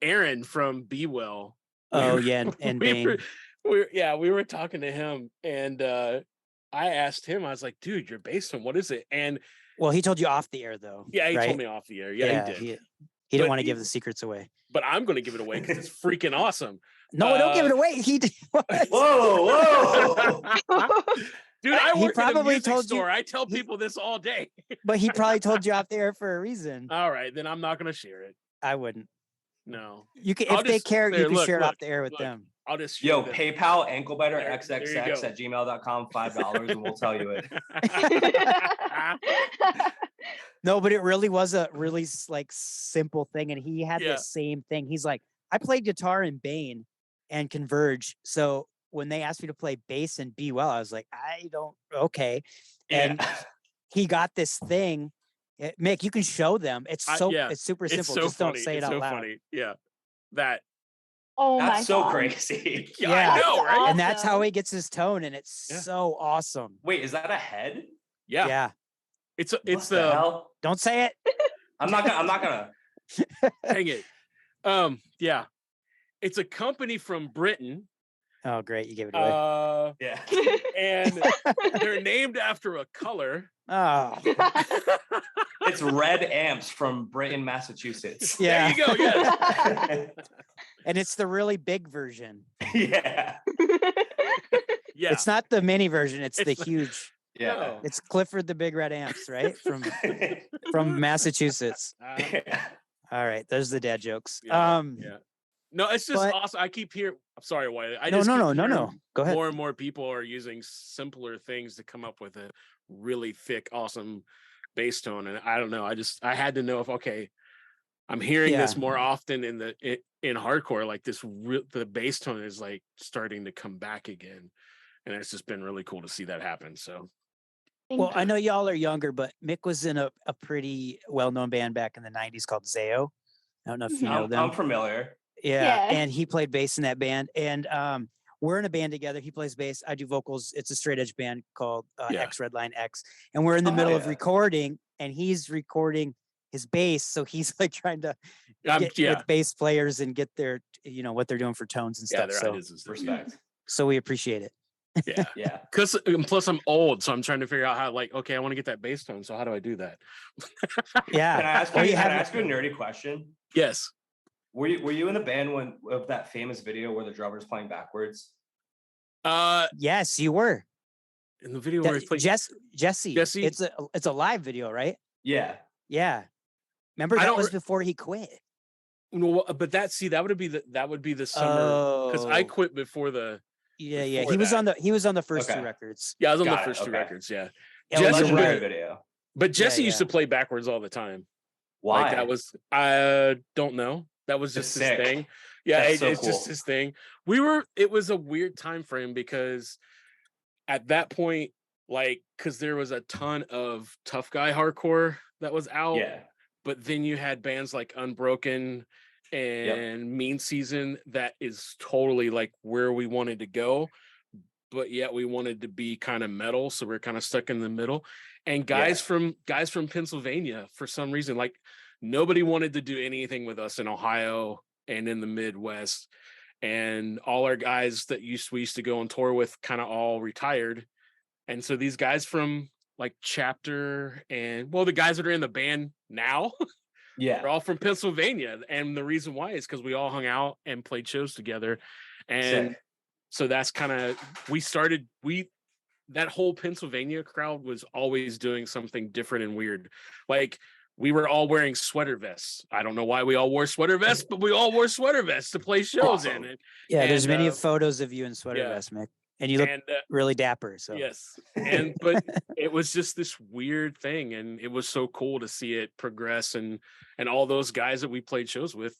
A: Aaron from Be Well.
B: Oh yeah, and Bane.
A: We were talking to him, and I asked him, I was like, dude, your bass tone, what is it? And
B: well, he told you off the air though.
A: Yeah, he
B: right?
A: told me off the air. Yeah, he did.
B: He didn't want to give the secrets away.
A: But I'm going to give it away because it's freaking awesome.
B: No, don't give it away. He did.
D: Whoa.
A: Dude, I work in a music store. I tell people this all day.
B: But he probably told you off the air for a reason.
A: All right, then I'm not going to share it.
B: I wouldn't.
A: No.
B: You can, if they care, you can share it off the air with them.
A: I'll just
D: PayPal Anklebiter XXX at gmail.com, $5, and we'll tell you it.
B: No, but it really was a really like simple thing, and he had the same thing. He's like, I played guitar in Bane and Converge, so when they asked me to play bass and Be Well, I was like, okay. And he got this thing. Mick, you can show them. It's super simple. Just don't say it out loud.
A: Funny. Yeah. That.
E: Oh my God.
D: That's so crazy.
A: Yeah, I know, right?
B: Awesome. And that's how he gets his tone, and it's so awesome.
D: Wait, is that a head?
A: Yeah.
B: Yeah.
D: It's the hell?
B: Don't say it.
D: I'm not gonna.
A: Dang it. Yeah. It's a company from Britain.
B: Oh, great. You gave it away.
D: Yeah.
A: And they're named after a color.
B: Oh.
D: It's red amps from Brennen, Massachusetts.
B: Yeah.
A: There you go. Yes.
B: And it's the really big version.
D: Yeah.
A: Yeah.
B: It's not the mini version. It's the huge.
D: Yeah.
A: No.
B: It's Clifford the Big Red Amps, right? From Massachusetts. All right. Those are the dad jokes.
A: Yeah. No, it's just awesome. I keep hearing. I'm sorry, Wiley.
B: No. Go ahead.
A: More and more people are using simpler things to come up with a really thick, awesome bass tone, and I don't know. I had to know if I'm hearing this more often in hardcore. Like the bass tone is like starting to come back again, and it's just been really cool to see that happen. So.
B: Well, I know y'all are younger, but Mick was in a pretty well-known band back in the 90s called Zayo. I don't know if you know them.
D: I'm familiar.
B: Yeah, and he played bass in that band, and we're in a band together. He plays bass, I do vocals. It's a straight edge band called X Redline X, and we're in the middle of recording, and he's recording his bass, so he's like trying to get with bass players and get their what they're doing for tones and stuff. So
D: respect.
B: So we appreciate it.
A: Yeah. Because plus I'm old, so I'm trying to figure out how. Like, okay, I want to get that bass tone. So how do I do that?
B: Yeah.
D: Can I ask you a nerdy question?
A: Yes.
D: Were you in the band of that famous video where the drummer's playing backwards?
B: Yes, you were.
A: In the video where he's playing
B: Jesse. It's a live video, right?
D: Yeah.
B: Yeah. Remember that was before he quit.
A: No, but that would be the summer because I quit before the.
B: Yeah. He was on the first two records.
A: Yeah, I was on the first two records. Yeah.
D: Legendary video.
A: But Jesse used to play backwards all the time.
D: Why?
A: Like that was I don't know. That was just his thing. Yeah, it's cool. Just his thing. It was a weird time frame because at that point, because there was a ton of tough guy hardcore that was out.
D: Yeah.
A: But then you had bands like Unbroken and Mean Season that is totally like where we wanted to go, but yet we wanted to be kind of metal, so we're kind of stuck in the middle. And guys from Pennsylvania, for some reason, like nobody wanted to do anything with us in Ohio and in the Midwest, and all our guys that we used to go on tour with kind of all retired. And so these guys from like Chapter and the guys that are in the band now, they're all from Pennsylvania. And the reason why is because we all hung out and played shows together. And so that's kind of, we that whole Pennsylvania crowd was always doing something different and weird. Like we were all wearing sweater vests. I don't know why we all wore sweater vests, but we all wore sweater vests to play shows in it.
B: Yeah, there's many photos of you in sweater vests, Mick, and you look really dapper. So
A: yes, but it was just this weird thing, and it was so cool to see it progress. And all those guys that we played shows with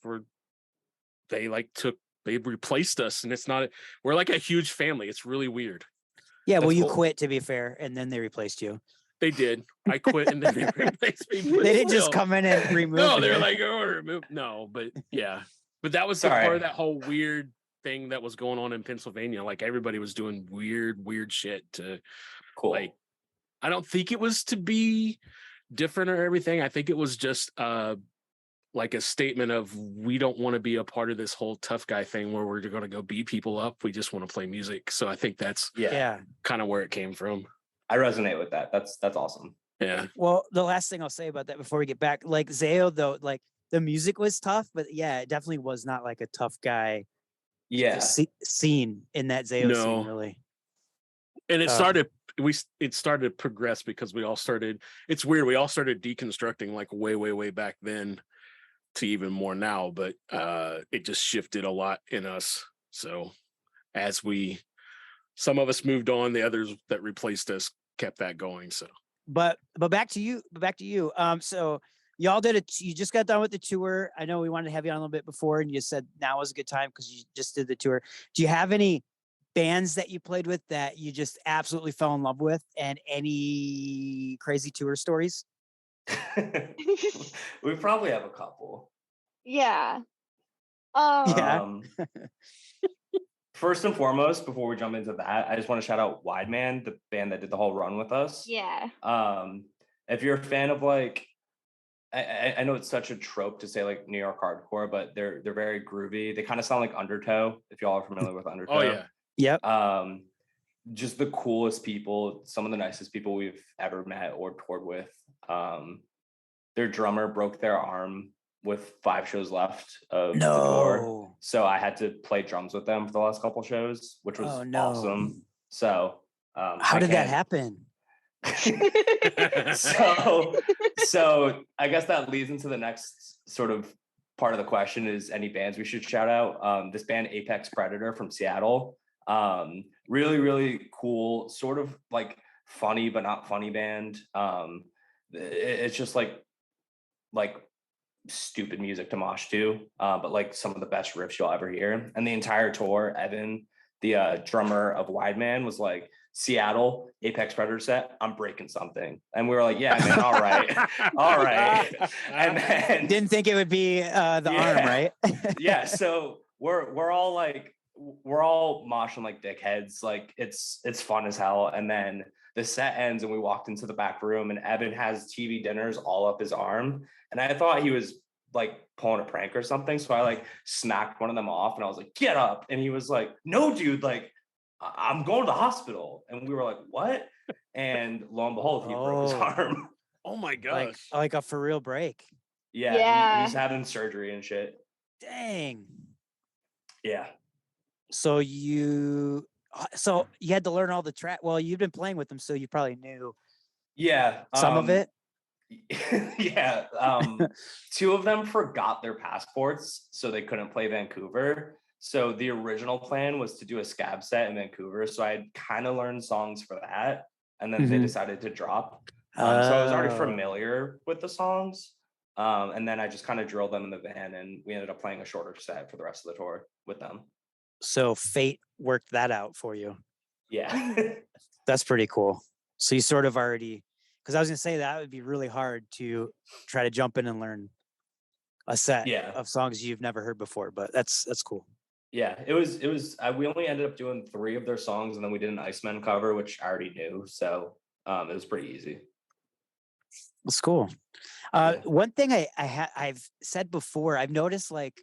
A: they replaced us, and we're like a huge family. It's really weird.
B: Yeah, well, you quit, to be fair, and then they replaced you.
A: They did. I quit, and then they replaced me.
B: They didn't just come in and remove.
A: No, they're like, remove. No, but yeah, but that was part of that whole weird thing that was going on in Pennsylvania. Like everybody was doing weird shit to, like, I don't think it was to be different or everything. I think it was just like a statement of we don't want to be a part of this whole tough guy thing where we're going to go beat people up. We just want to play music. So I think that's kind of where it came from.
D: I resonate with that. That's awesome.
A: Yeah.
B: Well, the last thing I'll say about that before we get back, like Zayo, though, like the music was tough, but yeah, it definitely was not like a tough guy scene in that Zayo scene, really.
A: And it started to progress because we all started, it's weird, we all started deconstructing like way back then to even more now, but it just shifted a lot in us. So as some of us moved on, the others that replaced us kept that going. So
B: but back to you. So y'all you just got done with the tour. I know we wanted to have you on a little bit before, and you said now was a good time because you just did the tour. Do you have any bands that you played with that you just absolutely fell in love with, and any crazy tour stories?
D: We probably have a couple.
E: Yeah.
D: First and foremost, before we jump into that, I just want to shout out Wide Man, the band that did the whole run with us.
E: Yeah.
D: If you're a fan of like, I know it's such a trope to say like New York hardcore, but they're very groovy. They kind of sound like Undertow, if y'all are familiar with Undertow.
A: Oh yeah.
B: Yep.
D: Just the coolest people, some of the nicest people we've ever met or toured with. Their drummer broke their arm with 5 shows left of the tour. So I had to play drums with them for the last couple shows, which was awesome. So
B: how did that happen?
D: so I guess that leads into the next sort of part of the question is any bands we should shout out. This band Apex Predator from Seattle. Really cool, sort of like funny but not funny band. It's just like stupid music to mosh to, but like some of the best riffs you'll ever hear. And the entire tour, Evan, the drummer of Wide Man, was like, Seattle, Apex Predator set, I'm breaking something. And we were like, yeah, man, all right. And then
B: didn't think it would be the arm, right?
D: Yeah, so we're all moshing like dickheads. Like it's fun as hell. And then the set ends and we walked into the back room and Evan has TV dinners all up his arm. And I thought he was like pulling a prank or something. So I like smacked one of them off and I was like, get up. And he was like, no, dude, like I'm going to the hospital. And we were like, what? And lo and behold, he broke his arm.
A: Oh my gosh.
B: Like a for real break.
D: Yeah. He's having surgery and shit.
B: Dang.
D: Yeah.
B: So you had to learn all the track. Well, you've been playing with them, so you probably knew some of it.
D: Yeah. 2 of them forgot their passports, so they couldn't play Vancouver. So the original plan was to do a scab set in Vancouver. So I kind of learned songs for that. And then they decided to drop. So I was already familiar with the songs. And then I just kind of drilled them in the van and we ended up playing a shorter set for the rest of the tour with them.
B: So fate worked that out for you.
D: Yeah.
B: That's pretty cool. So you sort of already, because I was going to say that would be really hard to try to jump in and learn a set of songs you've never heard before, but that's cool.
D: Yeah, it was, we only ended up doing 3 of their songs and then we did an Iceman cover, which I already knew. So it was pretty easy.
B: That's cool. One thing I've said before, I've noticed like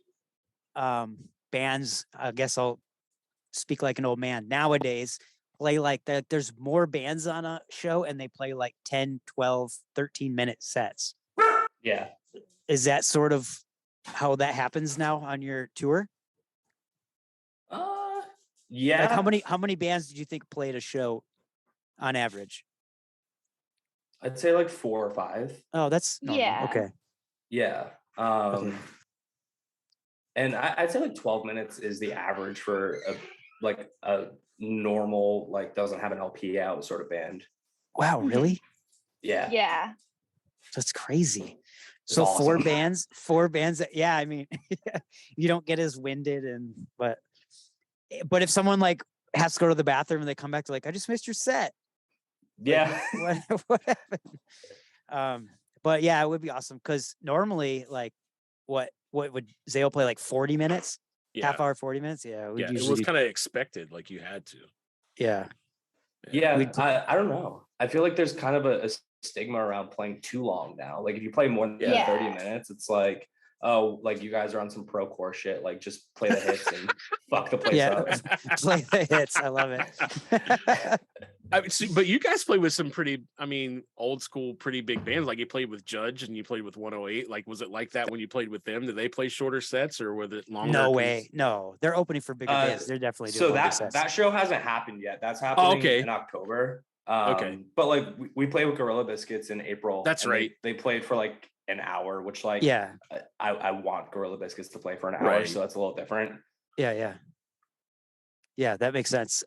B: bands, I guess I'll speak like an old man nowadays, play like that. There's more bands on a show and they play like 10, 12, 13-minute sets.
D: Yeah.
B: Is that sort of how that happens now on your tour?
D: Yeah.
B: Like how many bands did you think played a show on average?
D: I'd say like 4 or 5.
B: Oh, that's normal.
E: Yeah.
B: Okay.
D: Yeah.
B: Okay.
D: And I'd say like 12 minutes is the average for a normal, like doesn't have an LP out sort of band.
B: Wow, really?
D: Yeah.
E: Yeah.
B: That's crazy.
D: It's
B: So
D: awesome.
B: four bands that, yeah, I mean, you don't get as winded but if someone like has to go to the bathroom and they come back to like, I just missed your set.
D: Yeah.
B: Like, what happened? But yeah, it would be awesome because normally like what would Zale play like 40 minutes?
A: Yeah.
B: Half hour, 40 minutes? Yeah.
A: It was kind of expected, like you had to.
B: Yeah.
D: Yeah. I don't know. I feel like there's kind of a stigma around playing too long now. Like if you play more than 30 minutes, it's like, oh, like you guys are on some pro core shit. Like just play the hits and fuck the place up.
B: Play the hits. I love it.
A: But you guys play with some pretty, old school, pretty big bands. Like you played with Judge and you played with 108. Like, was it like that when you played with them? Did they play shorter sets or was it longer?
B: No way. No, they're opening for bigger bands. They're definitely doing longer sets.
D: That show hasn't happened yet. That's happening in October. But like we played with Gorilla Biscuits in April.
A: That's right.
D: They played for like an hour, which like I want Gorilla Biscuits to play for an hour, so that's a little different.
B: Yeah, that makes sense.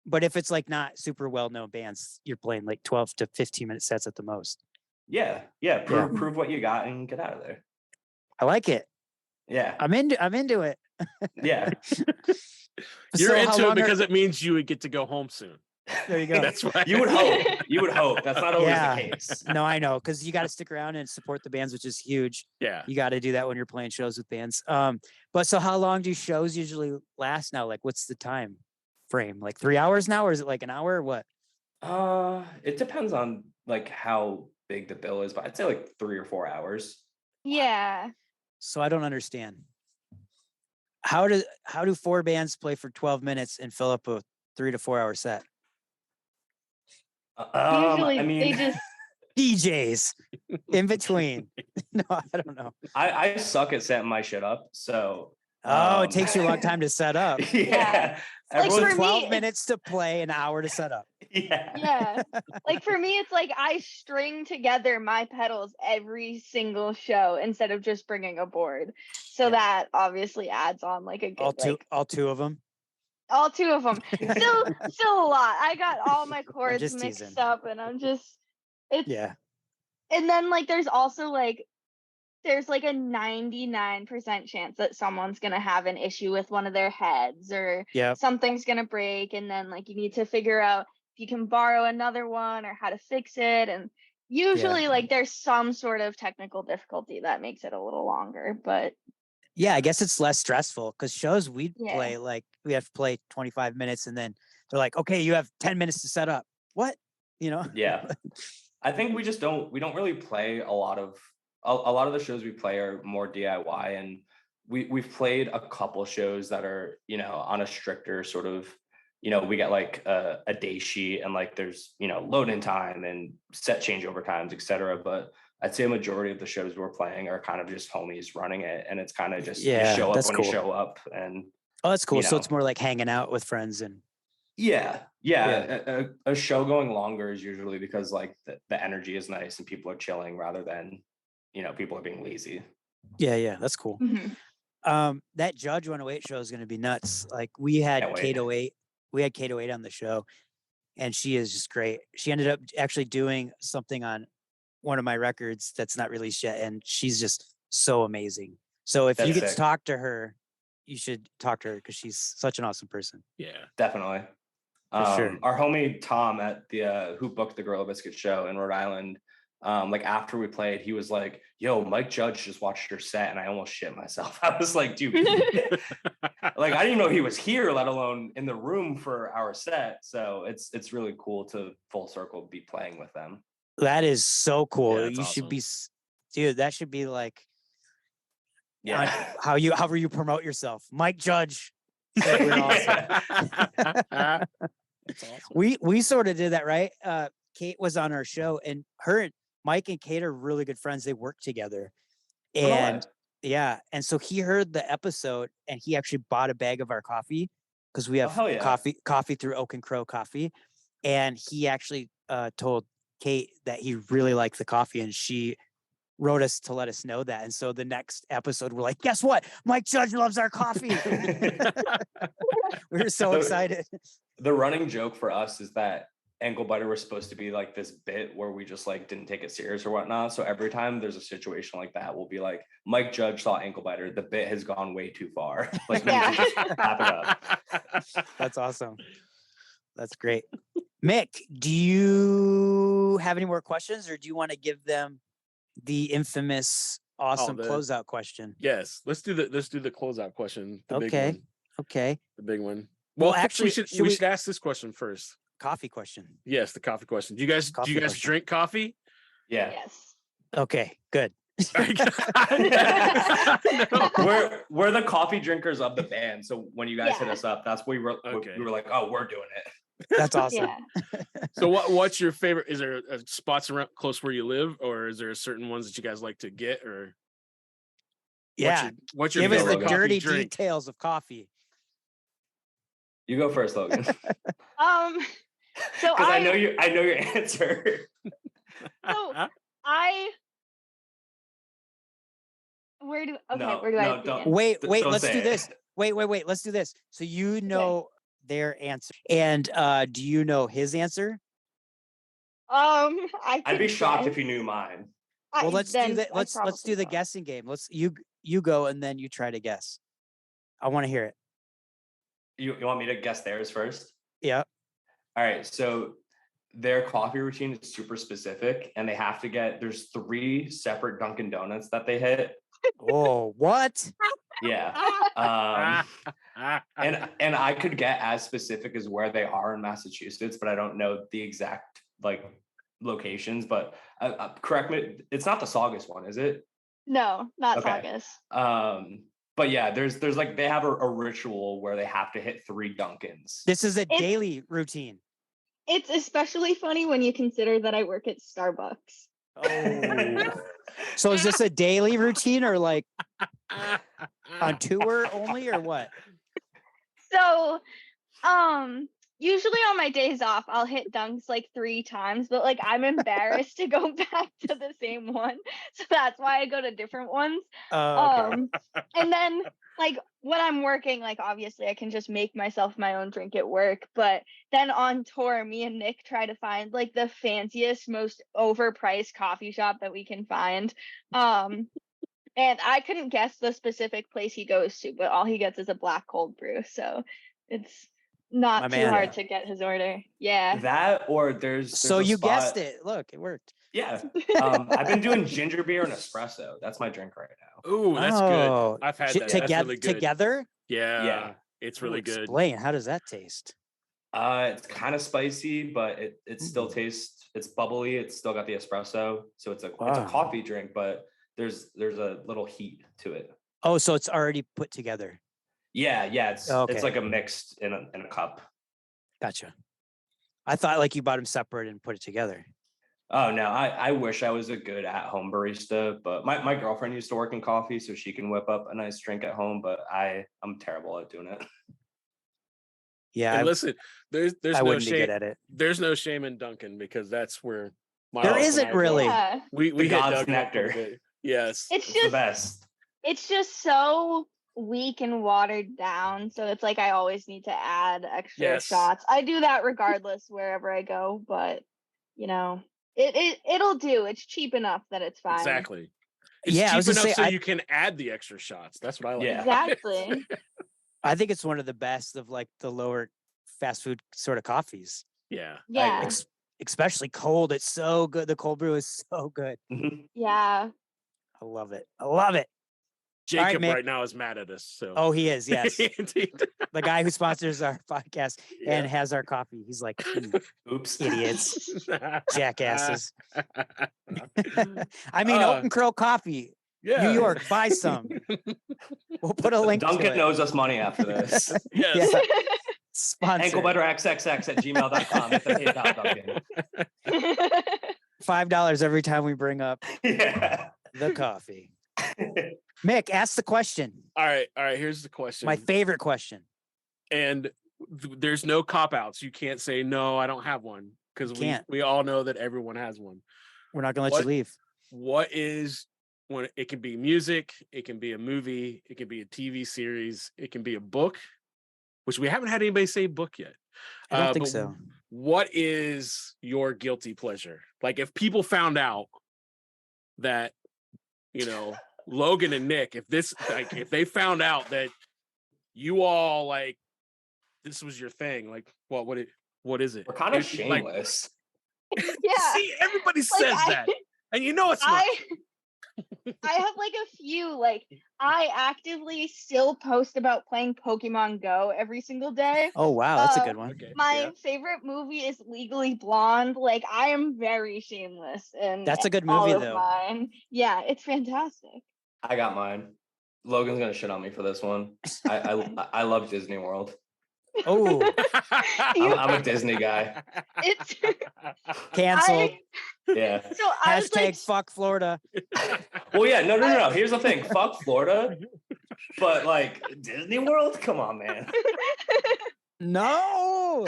B: But if it's like not super well-known bands, you're playing like 12 to 15 minute sets at the most.
D: Yeah. Prove what you got and get out of there.
B: I like it.
D: Yeah.
B: I'm into it.
D: Yeah.
A: You're into it because it means you would get to go home soon.
B: There you go.
A: That's why.
D: You would hope. That's not always the case.
B: No, I know, because you got to stick around and support the bands, which is huge.
A: Yeah.
B: You got to do that when you're playing shows with bands. But so how long do shows usually last now? Like, what's the time frame? Like 3 hours now, or is it like an hour or what?
D: It depends on like how big the bill is, but I'd say like 3 or 4 hours.
E: Yeah.
B: So I don't understand. How do 4 bands play for 12 minutes and fill up a 3 to 4 hour set?
E: Usually they just
B: DJs in between. No, I don't know.
D: I suck at setting my shit up, so
B: it takes you a long time to set up.
D: Yeah.
E: Like for
B: 12 minutes to play, an hour to set up.
E: Yeah. Like for me, it's like I string together my pedals every single show instead of just bringing a board. So that obviously adds on like a good
B: all two of them.
E: All 2 of them. Still a lot. I got all my chords mixed up and I'm just And then like there's also like there's like a 99% chance that someone's going to have an issue with one of their heads or something's going to break. And then like you need to figure out if you can borrow another one or how to fix it. And usually like there's some sort of technical difficulty that makes it a little longer, but
B: yeah, I guess it's less stressful because shows we play, like we have to play 25 minutes and then they're like, okay, you have 10 minutes to set up. What?
D: Yeah. I think we don't really play a lot of the shows we play are more DIY, and we've played a couple shows that are, on a stricter sort of, we get like a day sheet and like there's, load-in time and set changeover times, etc. But I'd say a majority of the shows we're playing are kind of just homies running it, and it's kind of just you show up when you show up. And
B: that's cool. So it's more like hanging out with friends and
D: a show going longer is usually because like the energy is nice and people are chilling rather than people are being lazy.
B: Yeah, that's cool.
E: Mm-hmm.
B: That Judge 108 show is going to be nuts. Like we had Kate 08 on the show, and she is just great. She ended up actually doing something on one of my records that's not released yet, and she's just so amazing. So if you get to talk to her, you should talk to her because she's such an awesome person.
A: Yeah,
D: definitely.
B: Sure.
D: Our homie Tom at the who booked the Gorilla Biscuit show in Rhode Island, like after we played, he was like, yo, Mike Judge just watched your set and I almost shit myself. I was like, dude, like I didn't even know he was here, let alone in the room for our set. So it's really cool to full circle be playing with them.
B: That is so cool.
A: Yeah,
B: you
A: awesome.
B: Should be, dude, that should be like how you promote yourself. Mike Judge. We're awesome.
A: That's awesome.
B: We sort of did that, right? Kate was on our show, and Mike and Kate are really good friends. They work together. And and so he heard the episode and he actually bought a bag of our coffee because we have coffee through Oak and Crow Coffee. and he actually told Kate that he really liked the coffee, and she wrote us to let us know that. And so the next episode, we're like, guess what? Mike Judge loves our coffee. We were so excited.
D: The running joke for us is that Anklebiter was supposed to be like this bit where we just like didn't take it serious or whatnot. So every time there's a situation like that, we'll be like, Mike Judge saw Anklebiter. The bit has gone way too far. Like,
E: Yeah.
D: just wrap it up.
B: That's awesome. That's great. Mick, do you have any more questions, or do you want to give them the infamous awesome closeout question?
A: Yes, let's do the closeout question. The big one.
B: Okay.
A: The big one. Well, actually, we should ask this question first.
B: Coffee question.
A: Yes, the coffee question. Do you guys drink coffee?
D: Yeah.
E: Yes.
B: Okay, good.
D: We're the coffee drinkers of the band. So when you guys hit us up, that's what we were like, oh, we're doing it.
B: That's awesome.
E: Yeah.
A: So what's your favorite? Is there spots around close where you live, or is there certain ones that you guys like to get? Or what's your
B: give us the
A: favorite
B: dirty
A: drink?
B: details of coffee.
D: You go first, Logan.
E: So
D: Because I know your answer.
E: So where do I begin?
B: Wait,
D: don't
B: let's
D: say
B: do
D: it.
B: this. Wait, let's do this. So you know their answer. And do you know his answer?
D: I'd be shocked if you knew mine.
B: Well, let's do that. Let's do the guessing game. You go and then you try to guess. I want to hear it.
D: You want me to guess theirs first?
B: Yeah.
D: All right. So their coffee routine is super specific, and they have to there's 3 separate Dunkin' Donuts that they hit.
B: Oh, what?
D: Yeah. And I could get as specific as where they are in Massachusetts, but I don't know the exact like locations. But correct me, it's not the Saugus one, is it?
E: No, not
D: Okay.
E: Saugus.
D: But yeah, there's like they have a ritual where they have to hit 3 Dunkins.
B: This is a daily routine.
E: It's especially funny when you consider that I work at Starbucks.
B: Oh. So is this a daily routine, or like on tour only, or what?
E: So, usually on my days off, I'll hit dunks like 3 times, but like I'm embarrassed to go back to the same one. So that's why I go to different ones.
B: Okay.
E: And then like when I'm working, like obviously I can just make myself my own drink at work. But then on tour, me and Nick try to find like the fanciest, most overpriced coffee shop that we can find. And I couldn't guess the specific place he goes to, but all he gets is a black cold brew. So it's not too hard to get his order. Yeah.
D: That or there's
B: so you guessed it. Look, it worked.
D: Yeah. I've been doing ginger beer and espresso. That's my drink right now.
A: Ooh, that's good. I've had that. That's really good.
B: Together?
A: Yeah. It's really good.
B: Explain. How does that taste?
D: It's kind of spicy, but it still tastes. It's bubbly. It's still got the espresso, so it's a coffee drink, but there's a little heat to it.
B: Oh, so it's already put together.
D: Yeah. It's like a mixed in a cup.
B: Gotcha. I thought like you bought them separate and put it together.
D: Oh no, I wish I was a good at-home barista, but my girlfriend used to work in coffee, so she can whip up a nice drink at home, but I'm terrible at doing it.
B: Yeah.
A: And listen, there's
B: I
A: no
B: wouldn't
A: shame.
B: be good at it.
A: There's no shame in Dunkin' because that's where
B: there isn't really.
E: Yeah.
A: We
D: The
A: hit
D: God's
A: Dunkin'
D: nectar.
A: Yes.
E: It's
D: the
E: just
D: best.
E: it's just so weak and watered down. So it's like I always need to add extra shots. I do that regardless wherever I go, but you know, it'll do. It's cheap enough that it's fine.
A: Exactly. It's
B: Yeah, I was
A: cheap
B: gonna
A: enough
B: say,
A: so you can add the extra shots. That's what I like.
D: Yeah.
E: Exactly.
B: I think it's one of the best of like the lower fast food sort of coffees.
A: Yeah.
E: Yeah.
B: Especially cold. It's so good. The cold brew is so good.
E: Yeah.
B: I love it. I love it.
A: Jacob
B: Mick.
A: right now is mad at us. So
B: Oh, he is. Yes.
A: Indeed.
B: The guy who sponsors our podcast and has our coffee. He's like,
D: Oops.
B: idiots, jackasses. I mean, Oat and Crow coffee.
A: Yeah.
B: New York, buy some. We'll put a link to
D: Dunkin'
B: it.
D: knows us money after this.
A: Yes.
B: Yeah. Sponsor.
D: AnkleBiterXXX@gmail.com. It's a PayPal Dunkin'.
B: $5 every time we bring up
D: Yeah.
B: the coffee. Mick, ask the question.
A: All right. Here's the question.
B: My favorite question.
A: And there's no cop-outs. You can't say, no, I don't have one. Because we all know that everyone has one.
B: We're not going to let you leave.
A: What is, when it can be music, it can be a movie, it can be a TV series, it can be a book, which we haven't had anybody say book yet.
B: I don't think so.
A: What is your guilty pleasure? Like if people found out that, Logan and Nick, if they found out that you all like, this was your thing, like what is it?
D: We're kind of shameless.
E: Yeah.
A: See, everybody says that. And it's not.
E: I have like a few, like I actively still post about playing Pokemon Go every single day.
B: Oh wow, that's a good one.
A: Okay.
E: My favorite movie is Legally Blonde. Like I am very shameless, and
B: that's a good movie though.
E: Mine. Yeah, it's fantastic.
D: I got mine. Logan's gonna shit on me for this one. I love Disney World.
B: Oh,
D: I'm a Disney guy.
E: It's
B: canceled.
D: Yeah.
E: So I was like,
B: fuck Florida.
D: Well, yeah, no. Here's the thing. Fuck Florida. But like Disney World? Come on, man.
B: No.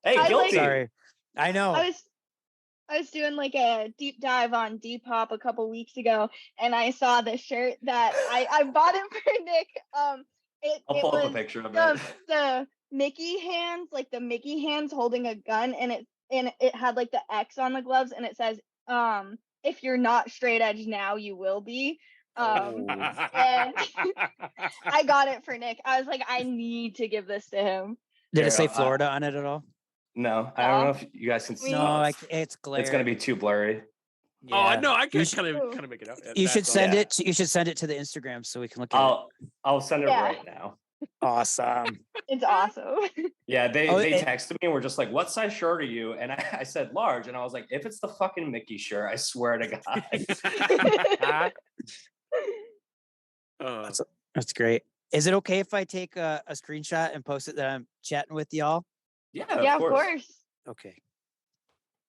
D: Hey, guilty.
B: Sorry. I know.
E: I was doing like a deep dive on Depop a couple weeks ago, and I saw this shirt that I bought it for Nick.
D: I'll pull up a picture of it.
E: The Mickey hands, like the Mickey hands holding a gun, and it had like the X on the gloves, and it says, if you're not straight edge now, you will be. And I got it for Nick. I was like, I need to give this to him.
B: Did it say Florida on it at all?
D: No, I don't know if you guys can see.
B: No, it's glare.
D: It's gonna be too blurry.
A: Yeah. Oh no, I can kind of make it out.
B: You should send it. You should send it to the Instagram so we can look at it.
D: I'll send it right now.
B: Awesome.
E: It's awesome.
D: Yeah, they texted me and were just like, "What size shirt are you?" And I said large, and I was like, "If it's the fucking Mickey shirt, I swear to God."
B: That's great. Is it okay if I take a screenshot and post it that I'm chatting with y'all?
D: Yeah, of course.
B: Okay.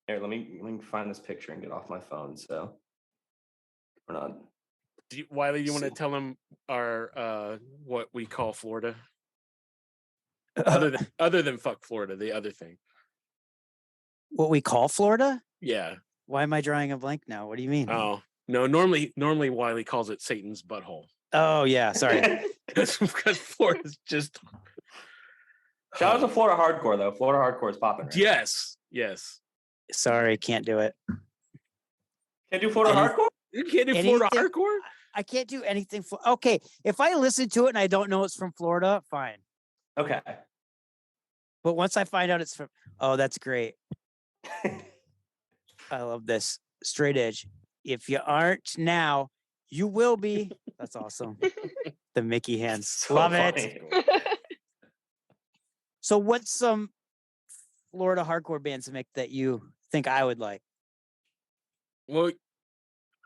D: Here, let me find this picture and get off my phone. So we're not.
A: Wiley, you want to tell them our what we call Florida? Other than fuck Florida, the other thing.
B: What we call Florida?
A: Yeah.
B: Why am I drawing a blank now? What do you mean?
A: Oh no, normally Wiley calls it Satan's butthole.
B: Oh yeah, sorry.
A: Because Florida's just.
D: Shout out to Florida hardcore though. Florida hardcore is popping. Right
A: Yes.
B: Sorry, can't do it.
D: Can't do Florida hardcore?
A: You can't do Florida hardcore?
B: I can't do anything. Okay, if I listen to it and I don't know it's from Florida, fine.
D: Okay.
B: But once I find out it's from, that's great. I love this. Straight edge. If you aren't now, you will be. That's awesome. The Mickey hands.
D: So
B: love
D: funny.
B: it. So what's some Florida hardcore bands, Mick, that you think I would like?
A: Well,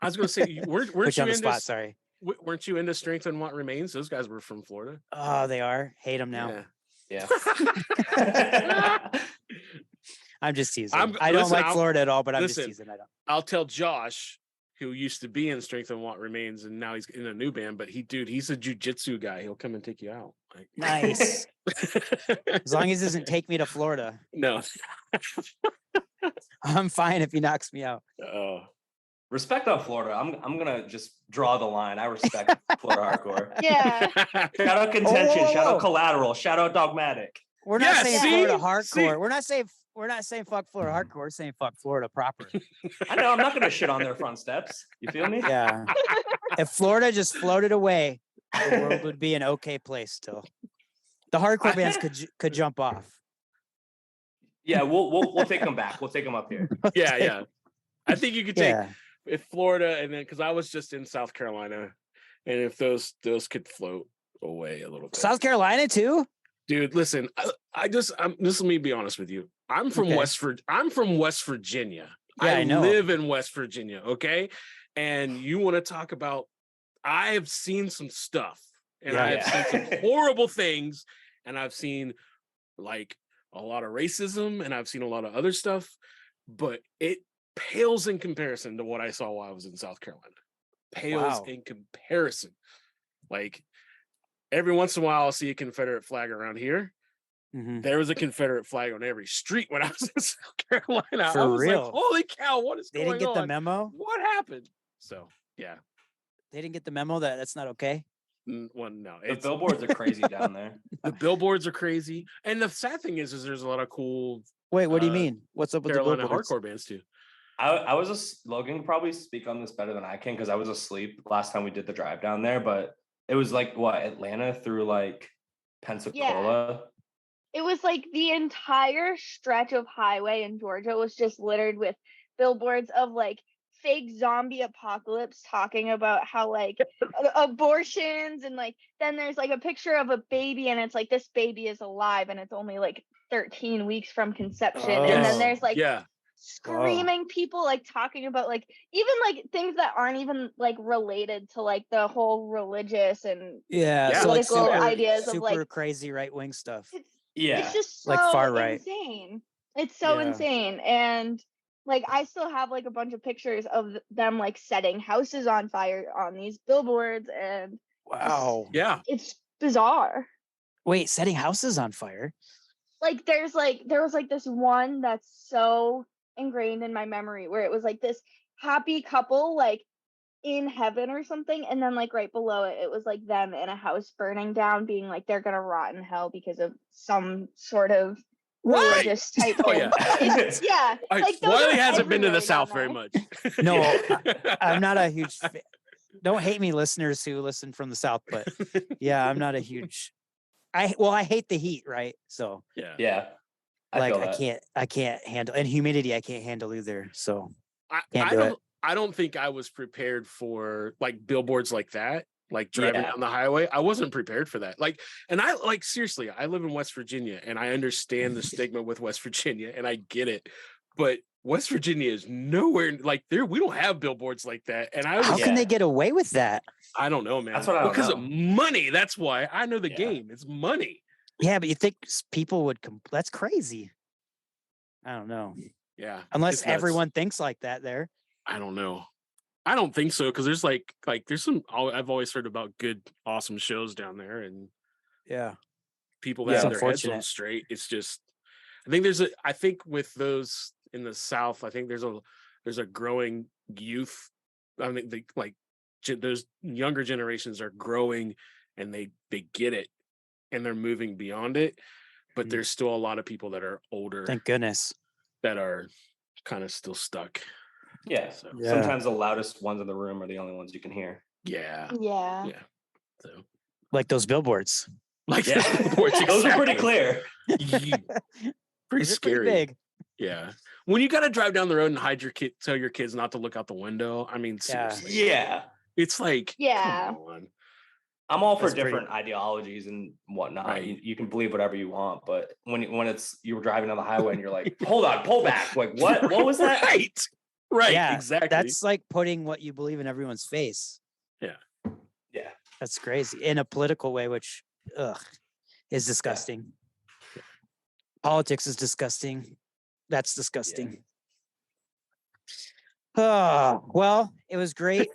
A: I was going to say, weren't you into
B: spot? Sorry,
A: weren't you into Strength and What Remains? Those guys were from Florida.
B: Oh, they are. Hate them now.
D: Yeah.
B: I'm just teasing. I don't like Florida at all, but I'm just teasing.
A: I'll tell Josh, who used to be in Strength and What Remains, and now he's in a new band. But he's a jujitsu guy. He'll come and take you out. Like,
B: nice. As long as he doesn't take me to Florida.
A: No.
B: I'm fine if he knocks me out.
D: Respect on Florida. I'm gonna just draw the line. I respect Florida hardcore.
E: Yeah.
D: Shout out Contention. Shout out Collateral. Shout out Dogmatic.
B: We're not saying Florida hardcore. We're not saying fuck Florida hardcore. We're saying fuck Florida proper.
D: I know. I'm not gonna shit on their front steps. You feel me?
B: Yeah. If Florida just floated away, the world would be an okay place still. The hardcore bands could jump off.
D: Yeah, we'll take them back. We'll take them up here.
A: Yeah. I think you could take if Florida, and then because I was just in South Carolina, and if those could float away a little bit.
B: South Carolina too,
A: dude. Listen, let me be honest with you. I'm from West Virginia.
B: Yeah, I know.
A: Live in West Virginia. Okay, and you want to talk about? I have seen some stuff, and I have seen some horrible things, and I've seen like a lot of racism, and I've seen a lot of other stuff, but it pales in comparison to what I saw while I was in South Carolina. In comparison. Like, every once in a while I'll see a Confederate flag around here. There was a Confederate flag on every street when I was in South Carolina. I was
B: real?
A: like, holy cow, what is going on?
B: They didn't get the memo?
A: What happened? So, yeah.
B: They didn't get the memo that that's not okay?
A: Well, no.
D: The billboards are crazy down there.
A: The billboards are crazy. And the sad thing is there's a lot of cool...
B: Wait, what do you mean? What's up with
A: Carolina
B: the billboards?
A: hardcore bands, too.
D: I was Logan can probably speak on this better than I can because I was asleep last time we did the drive down there, but it was like Atlanta through like Pensacola.
E: Yeah. It was like the entire stretch of highway in Georgia was just littered with billboards of like fake zombie apocalypse talking about how like abortions, and like then there's like a picture of a baby and it's like this baby is alive and it's only like 13 weeks from conception. And then there's like screaming people like talking about like even like things that aren't even like related to like the whole religious and political
B: so like
E: ideas
B: super
E: of like
B: crazy right-wing stuff.
E: It's just so
B: like far right.
E: insane. It's so insane. And like I still have like a bunch of pictures of them like setting houses on fire on these billboards, and it's bizarre.
B: Wait, setting houses on fire?
E: Like there was like this one that's so ingrained in my memory where it was like this happy couple like in heaven or something, and then like right below it was like them in a house burning down being like they're gonna rot in hell because of some sort of religious type thing.
A: Like Wiley hasn't been to the South very much.
B: No, I'm not a huge fan. Don't hate me, listeners who listen from the South, but yeah, I'm not a huge I hate the heat, right? So I can't handle, and humidity I can't handle either. So
A: I don't think I was prepared for like billboards like that, like driving down the highway. I wasn't prepared for that. Like, and I like seriously, I live in West Virginia and I understand the stigma with West Virginia and I get it, but West Virginia is nowhere like there. We don't have billboards like that. And how
B: can they get away with that?
A: I don't know, man.
D: That's what I don't
A: because
D: know.
A: of money. That's why I know the game. It's money.
B: Yeah, but you think people would? That's crazy. I don't know.
A: Yeah,
B: unless everyone thinks like that there.
A: I don't know. I don't think so because there's like there's some I've always heard about good, awesome shows down there, and people that have their heads on straight. It's just I think with those in the South, I think there's a growing youth. I mean, those younger generations are growing, and they get it, and they're moving beyond it. But there's still a lot of people that are older.
B: Thank goodness.
A: That are kind of still stuck.
D: Yeah. Sometimes the loudest ones in the room are the only ones you can hear.
E: Yeah.
A: So
B: like those billboards.
A: Like those billboards.
D: Those are pretty clear.
A: Pretty scary.
B: Pretty big.
A: Yeah. When you got to drive down the road and tell your kids not to look out the window. I mean, seriously.
D: Yeah.
A: It's like, come on.
D: I'm all for different ideologies and whatnot. Right. You can believe whatever you want, but when it's you were driving on the highway and you're like, hold on, pull back. Like, what was that?
A: Right.
B: Yeah,
A: exactly.
B: That's like putting what you believe in everyone's face.
A: Yeah.
B: That's crazy in a political way, which is disgusting.
A: Yeah.
B: Politics is disgusting. That's disgusting. Oh, well, it was great.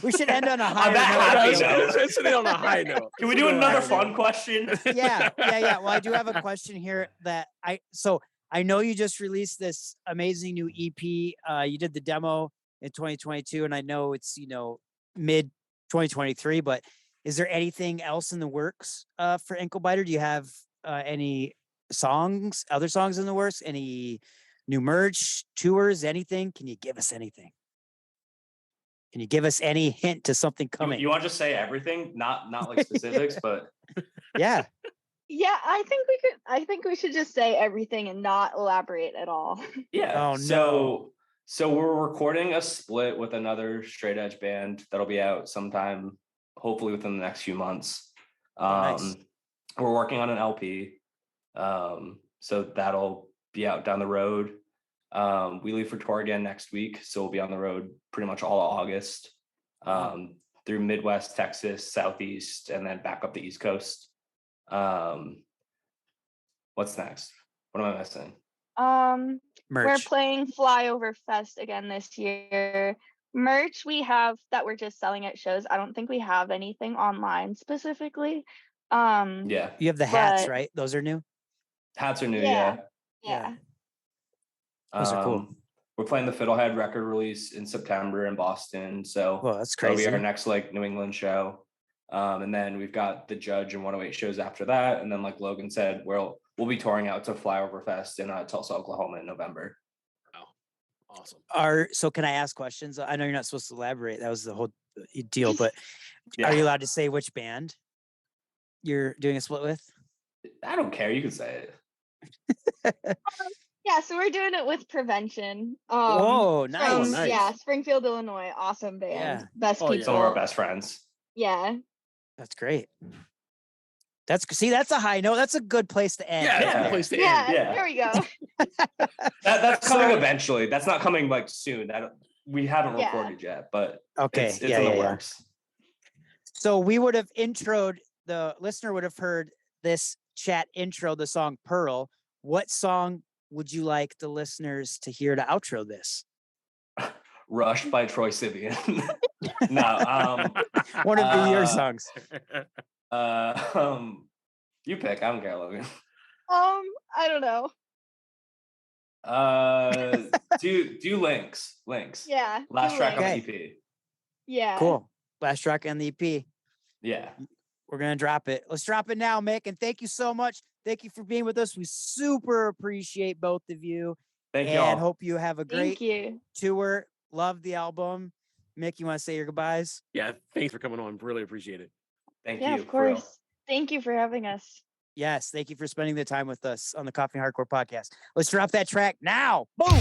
B: We should end on a high note.
A: Let's end on a high note.
D: Can we do another fun question?
B: Yeah. Well, I do have a question here that I know you just released this amazing new EP. You did the demo in 2022, and I know it's mid 2023. But is there anything else in the works for Anklebiter? Do you have any other songs in the works? Any new merch, tours, anything? Can you give us anything? Can you give us any hint to something coming?
D: You want to just say everything, not like specifics, but
B: yeah.
E: Yeah, I think we should just say everything and not elaborate at all.
D: Yeah.
B: Oh no.
D: So we're recording a split with another straight edge band that'll be out sometime, hopefully within the next few months.
B: Nice.
D: We're working on an LP. So that'll be out down the road. We leave for tour again next week, so we'll be on the road pretty much all of August, through Midwest, Texas, Southeast, and then back up the East Coast. What's next? What am I missing?
B: Merch.
E: We're playing Flyover Fest again this year. Merch we have that we're just selling at shows. I don't think we have anything online specifically.
D: Yeah.
B: You have the hats, right? Those are new?
D: Hats are new,
E: yeah.
B: Those are cool.
D: We're playing the Fiddlehead record release in September in Boston. So
B: that's crazy.
D: That'll be our next like New England show. And then we've got the Judge and 108 shows after that. And then like Logan said, we'll be touring out to Flyover Fest in Tulsa, Oklahoma in November.
A: Oh, awesome.
B: So can I ask questions? I know you're not supposed to elaborate. That was the whole deal, but are you allowed to say which band you're doing a split with?
D: I don't care. You can say
E: it. Yeah, so we're doing it with Prevention.
B: Whoa, nice.
E: Nice. Yeah, Springfield, Illinois. Awesome band. Yeah. Best people.
D: Some of our best friends.
E: Yeah.
B: That's great. That's a high note. That's a good place to end.
A: Yeah, that's a good place to end.
E: Yeah, there we go.
D: That's coming eventually. That's not coming like soon. We haven't recorded yet, but it's in the works.
B: So we would have the listener would have heard this chat intro, the song Pearl. What song would you like the listeners to hear to outro this?
D: Rush by Troye Sivan. No,
B: one of your songs.
D: You pick. I don't care, Logan.
E: I don't know.
D: Do links.
E: Yeah.
D: Last track on the EP.
E: Yeah.
B: Cool. Last track on the EP.
D: Yeah.
B: We're gonna drop it. Let's drop it now, Mick. And thank you so much. Thank you for being with us. We super appreciate both of you.
D: Thank you.
B: And hope you have a great tour. Love the album. Mick, you want to say your goodbyes?
A: Yeah, thanks for coming on. Really appreciate it.
D: Thank you.
E: Yeah, of course. Thank you for having us.
B: Yes, thank you for spending the time with us on the Coffee and Hardcore podcast. Let's drop that track now. Boom.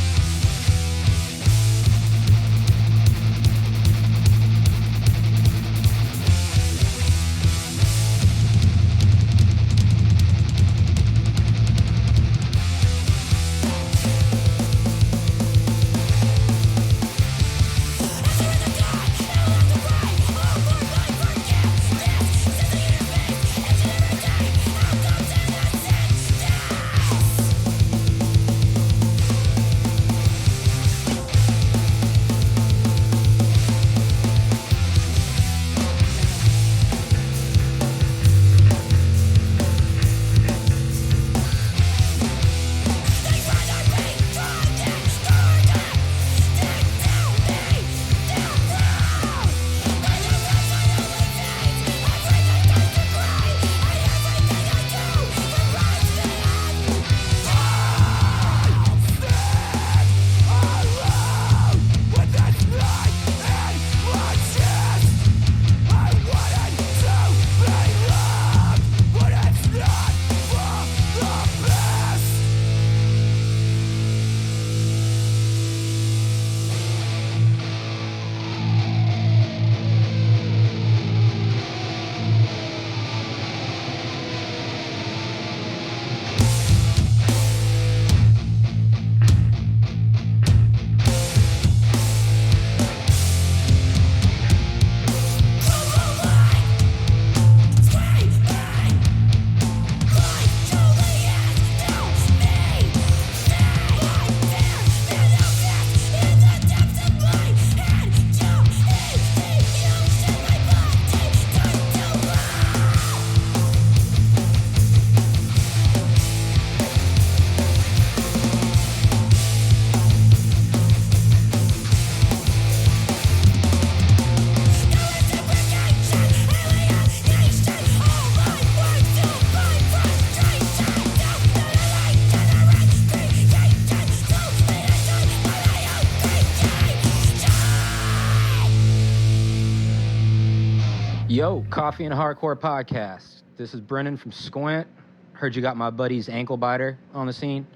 F: Yo, Coffee and Hardcore podcast. This is Brennen from Squint. Heard you got my buddies Anklebiter on the scene.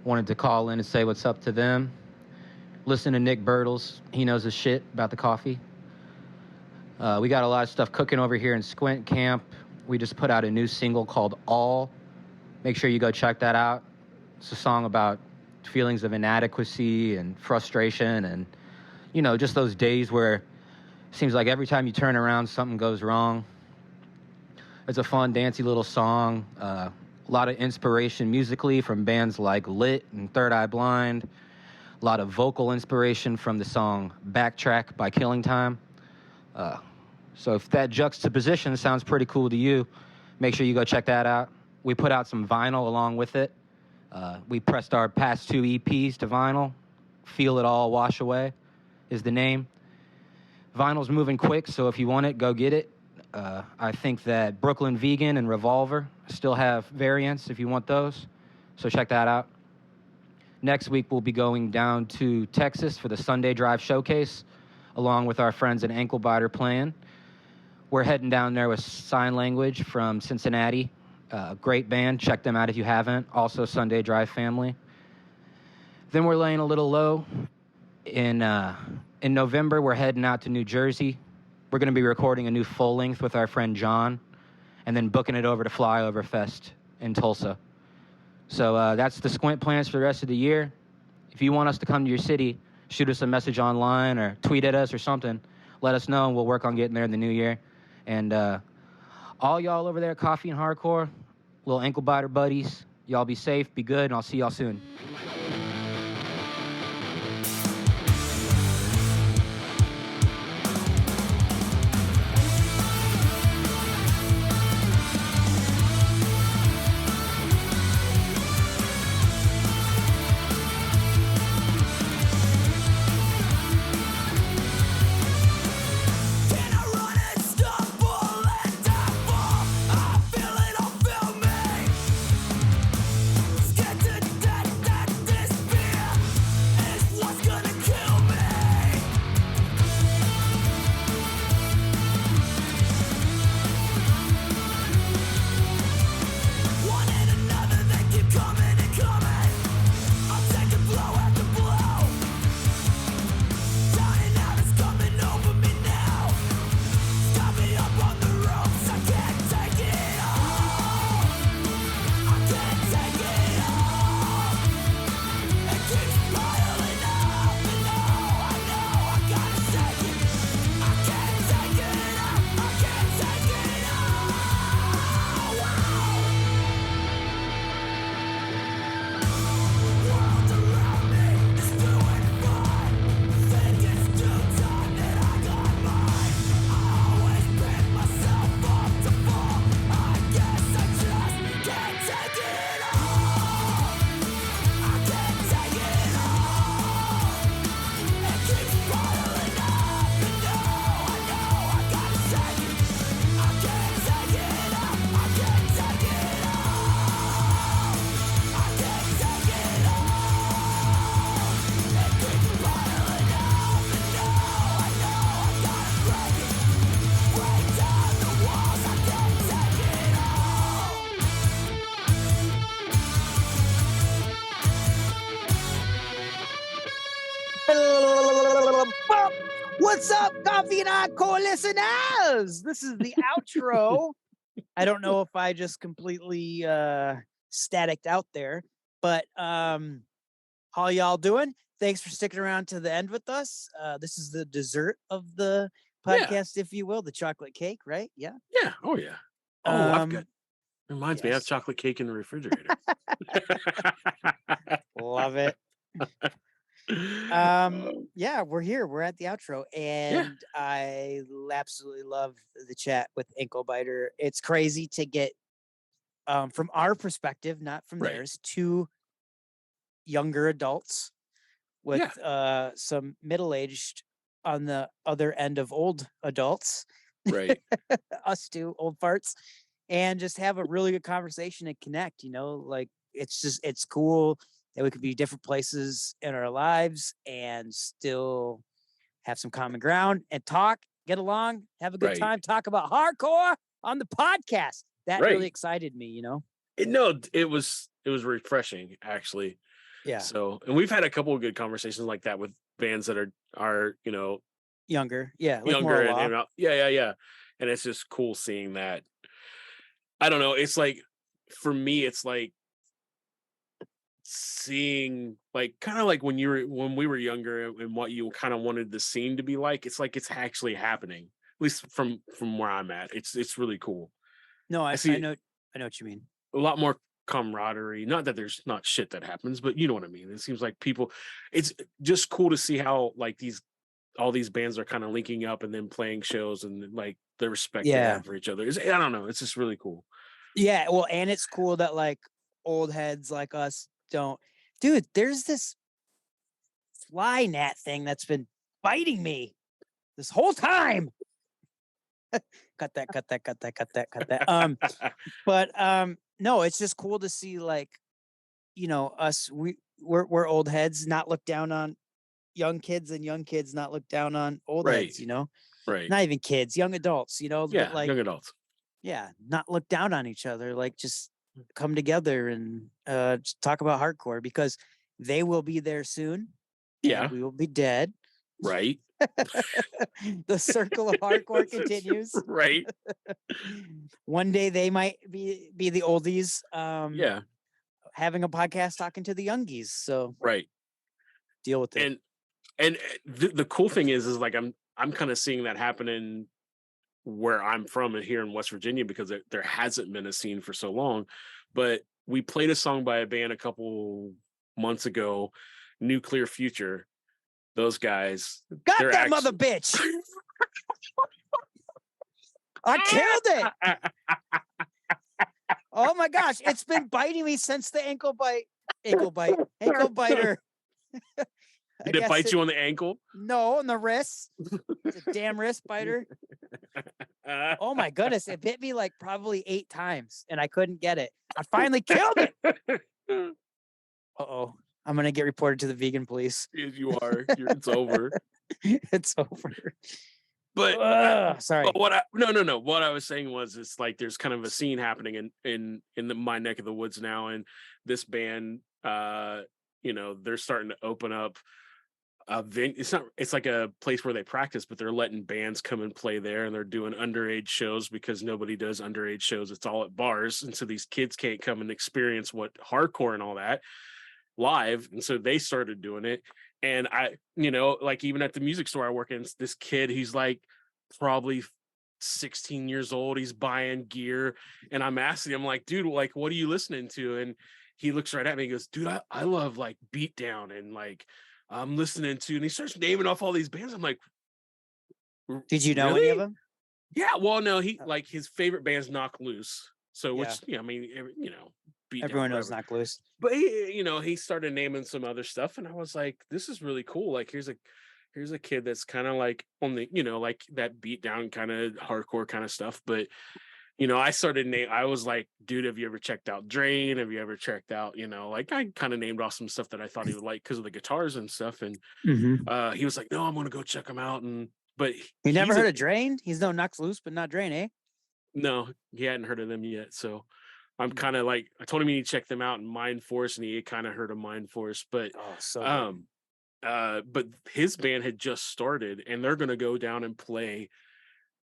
F: Wanted to call in and say what's up to them. Listen to Nick Birtles. He knows his shit about the coffee. We got a lot of stuff cooking over here in Squint Camp. We just put out a new single called All. Make sure you go check that out. It's a song about feelings of inadequacy and frustration and, you know, just those days where seems like every time you turn around, something goes wrong. It's a fun, dancey little song. A lot of inspiration musically from bands like Lit and Third Eye Blind. A lot of vocal inspiration from the song Backtrack by Killing Time. So if that juxtaposition sounds pretty cool to you, make sure you go check that out. We put out some vinyl along with it. We pressed our past 2 EPs to vinyl. Feel It All Wash Away is the name. Vinyl's moving quick, so if you want it, go get it. I think that Brooklyn Vegan and Revolver still have variants if you want those. So check that out. Next week, we'll be going down to Texas for the Sunday Drive Showcase, along with our friends at Anklebiter playing. We're heading down there with Sign Language from Cincinnati. Great band. Check them out if you haven't. Also, Sunday Drive family. Then we're laying a little low. In November, we're heading out to New Jersey. We're going to be recording a new full length with our friend John, and then booking it over to Flyover Fest in Tulsa. So that's the Squint plans for the rest of the year. If you want us to come to your city, shoot us a message online or tweet at us or something. Let us know, and we'll work on getting there in the new year. And all y'all over there, Coffee and Hardcore, little Anklebiter buddies, y'all be safe, be good, and I'll see y'all soon.
B: What's up, Coffee and Hardcore listeners? This is the outro. I don't know if I just completely staticked out there, but how y'all doing? Thanks for sticking around to the end with us. This is the dessert of the podcast, if you will, the chocolate cake, right? Yeah.
A: Yeah. Oh, yeah. Oh, I've got. Reminds me, I have chocolate cake in the refrigerator.
B: Love it. Yeah, we're here. We're at the outro, and I absolutely love the chat with Anklebiter. It's crazy to get from our perspective, not from theirs, 2 younger adults with some middle-aged on the other end of old adults.
A: Right.
B: Us 2 old farts, and just have a really good conversation and connect, you know, like it's cool that we could be different places in our lives and still have some common ground and talk, get along, have a good time, talk about hardcore on the podcast. That really excited me, you know?
A: It was refreshing, actually.
B: Yeah.
A: So, and we've had a couple of good conversations like that with bands that are you know,
B: younger. Yeah.
A: Younger. And and it's just cool seeing that. I don't know. It's like, for me, it's like seeing, like, kind of like when we were younger and what you kind of wanted the scene to be like. It's like it's actually happening, at least from where I'm at. It's really cool.
B: No, I know what you mean.
A: A lot more camaraderie. Not that there's not shit that happens, but you know what I mean. It seems like people. It's just cool to see how like all these bands are kind of linking up and then playing shows and like the respect they have for each other. I don't know. It's just really cool.
B: Yeah, well, and it's cool that like old heads like us don't. Dude, there's this fly gnat thing that's been biting me this whole time. Cut that. But no, it's just cool to see like, you know, us. We're old heads, not look down on young kids, and young kids not look down on old heads. You know,
A: right?
B: Not even kids, young adults. You know,
A: yeah,
B: but like
A: young adults.
B: Yeah, not look down on each other. Like just come together and just talk about hardcore because they will be there soon.
A: Yeah,
B: we will be dead.
A: Right.
B: The circle of hardcore continues.
A: Right.
B: One day they might be the oldies.
A: Yeah.
B: Having a podcast talking to the youngies. So
A: right.
B: Deal with it.
A: And the cool thing is like I'm kind of seeing that happening where I'm from and here in West Virginia because there hasn't been a scene for so long. But we played a song by a band a couple months ago, Nuclear Future. Those guys
B: got that mother bitch. I killed it. Oh my gosh, it's been biting me since the ankle biter.
A: Did it bite you on the ankle?
B: No, on the wrist. It's a damn wrist biter. Oh my goodness, it bit me like probably 8 times and I couldn't get it. I finally killed it. Uh-oh. I'm going to get reported to the vegan police.
A: Yes, you are. It's over.
B: It's over.
A: But
B: sorry.
A: But what I was saying was it's like there's kind of a scene happening in my neck of the woods now, and this band, you know, they're starting to open up it's like a place where they practice, but they're letting bands come and play there, and they're doing underage shows because nobody does underage shows. It's all at bars, and so these kids can't come and experience what hardcore and all that live, and so they started doing it. And I, you know, like even at the music store I work in, this kid, he's like probably 16 years old, he's buying gear, and I'm asking him like, dude, like what are you listening to? And he looks right at me and goes, dude, I love like Beatdown, and like I'm listening to, and he starts naming off all these bands. I'm like,
B: did you know any of them?
A: Yeah, well, no, he like his favorite band's Knock Loose. So which, I mean, you know,
B: everyone knows Knock Loose.
A: But he, you know, he started naming some other stuff, and I was like, this is really cool. Like here's a kid that's kind of like on the, you know, like that beat down kind of hardcore kind of stuff. But you know, I was like, dude, have you ever checked out Drain? Have you ever checked out, you know, like I kind of named off some stuff that I thought he would like because of the guitars and stuff. And he was like, no, I'm gonna go check them out. But
B: you never heard of Drain? He's no Knocks Loose, but not Drain, eh?
A: No, he hadn't heard of them yet. So I'm kind of like, I told him he need to check them out in Mind Force, and he kind of heard of Mind Force. But but his band had just started, and they're gonna go down and play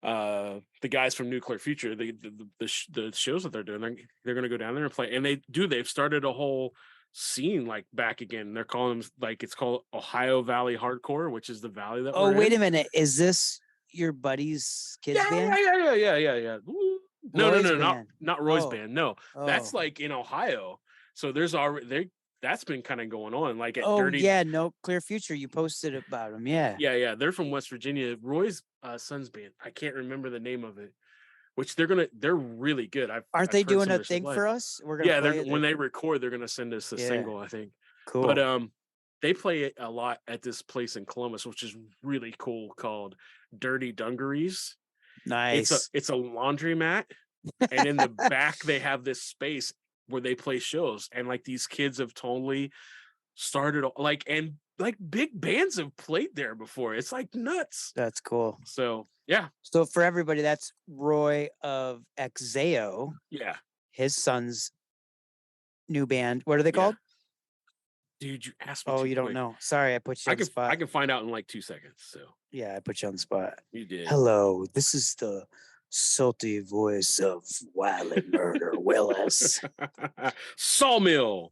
A: the guys from Nuclear Future, the shows that they're doing, they're going to go down there and play, and they've started a whole scene like back again. They're calling them like, it's called Ohio Valley Hardcore, which is the valley that
B: wait a minute, is this your buddy's kids band?
A: Yeah. No, not Roy's band. No, that's like in Ohio. So there's already that's been kind of going on, like at
B: No Clear Future, you posted about them. Yeah,
A: they're from West Virginia. Roy's son's band, I can't remember the name of it, which they're really good.
B: Aren't they doing a thing for us? We're gonna
A: when they record, they're gonna send us a single, I think.
B: Cool.
A: But they play a lot at this place in Columbus, which is really cool, called Dirty Dungarees.
B: Nice.
A: It's a laundromat, and in the back they have this space where they play shows, and like these kids have totally started like big bands have played there before. It's like nuts.
B: That's cool.
A: So yeah.
B: So for everybody, that's Roy of Exeo.
A: Yeah.
B: His son's new band. What are they called?
A: Dude, you asked me.
B: Oh, you don't know. Sorry, I put you on the spot.
A: I can find out in like 2 seconds. So
B: yeah, I put you on the spot.
A: You did.
B: Hello, this is the salty voice of Wiley Murder Willis.
A: Sawmill.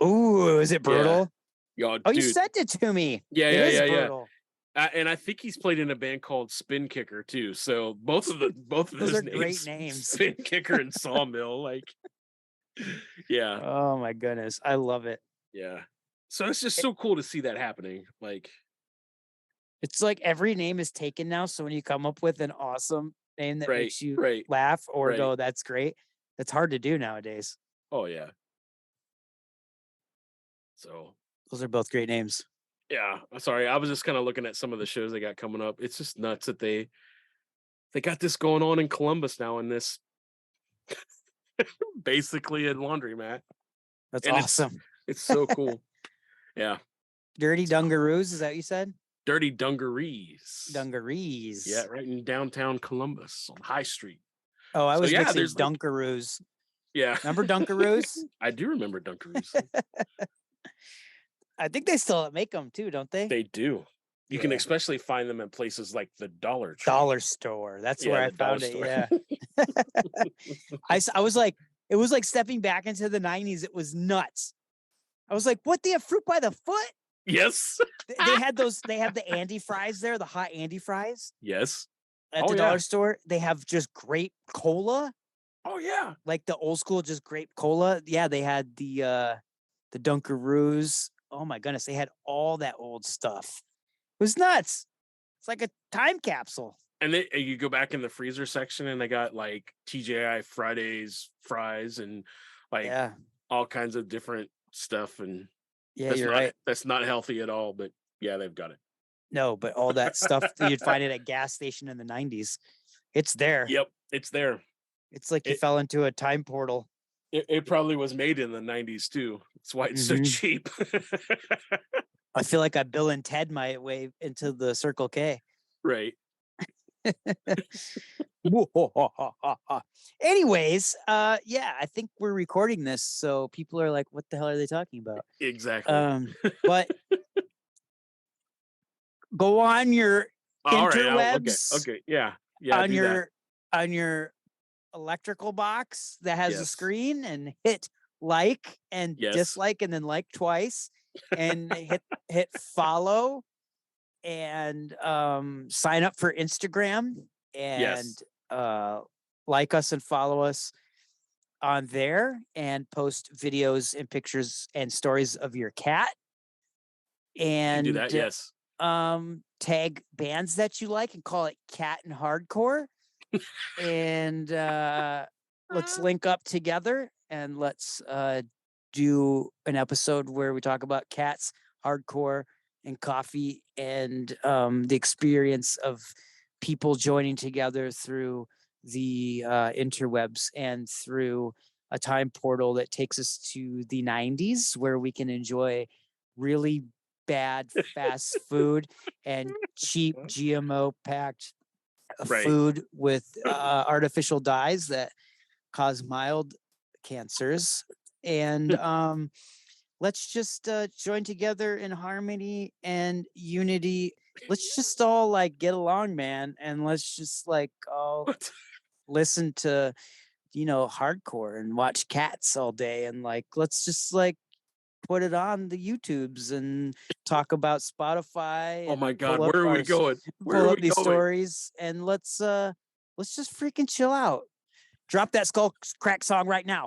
B: Ooh, is it brutal?
A: Yeah.
B: Oh, you sent it to me.
A: Yeah.
B: Brutal.
A: And I think he's played in a band called Spin Kicker too. So both of
B: those
A: those
B: are great names.
A: Spin Kicker and Sawmill. Like, Yeah.
B: Oh my goodness. I love it.
A: Yeah. So it's just so cool to see that happening. Like,
B: it's like every name is taken now. So when you come up with an awesome name that makes you laugh or go, that's great. That's hard to do nowadays.
A: Oh yeah. So
B: those are both great names.
A: Yeah. Sorry. I was just kind of looking at some of the shows they got coming up. It's just nuts that they got this going on in Columbus now in this basically a laundromat.
B: That's awesome.
A: It's so cool. Yeah.
B: Dirty Dungaroos, is that what you said?
A: Dirty Dungarees.
B: Dungarees.
A: Yeah, right in downtown Columbus on High Street.
B: Oh, I was mixing Dunkaroos.
A: Yeah.
B: Remember Dunkaroos?
A: I do remember Dunkaroos.
B: I think they still make them too, don't they?
A: They do. You can especially find them in places like the Dollar
B: Store. That's where I found it. Yeah. I was like, it was like stepping back into the 90s. It was nuts. I was like, what? They have fruit by the foot?
A: Yes.
B: They have the Andy fries there, the hot Andy fries.
A: Yes.
B: At the Dollar Store. They have just grape cola.
A: Oh yeah.
B: Like the old school, just grape cola. Yeah, they had the Dunkaroos. Oh my goodness, they had all that old stuff. It was nuts. It's like a time capsule.
A: And you go back in the freezer section and they got like TGI Fridays fries and like all kinds of different stuff. And
B: you're right.
A: That's not healthy at all, but yeah, they've got it.
B: No, but all that stuff you'd find it at gas station in the 90s. It's there.
A: Yep, it's there.
B: It's like you fell into a time portal.
A: It probably was made in the 90s too. That's why it's so cheap.
B: I feel like I Bill and Ted my way into the Circle K.
A: Right.
B: Anyways, I think we're recording this, so people are like, what the hell are they talking about?
A: Exactly.
B: But go on your interwebs.
A: Okay. Yeah.
B: On your electrical box that has a screen and hit like and dislike and then like twice and hit follow and sign up for Instagram and like us and follow us on there and post videos and pictures and stories of your cat and
A: do that, yes.
B: Tag bands that you like and call it Cat and Hardcore. And let's link up together and let's do an episode where we talk about cats, hardcore, and coffee, and the experience of people joining together through the interwebs and through a time portal that takes us to the 90s where we can enjoy really bad fast food and cheap GMO packed food with artificial dyes that cause mild cancers. And let's just join together in harmony and unity. Let's just all like get along, man. And let's just like all listen to, hardcore and watch cats all day. And like, let's just like put it on the YouTubes and talk about Spotify.
A: Oh my God, where are we going?
B: Pull up these stories and let's just freaking chill out. Drop that Skull Crack song right now.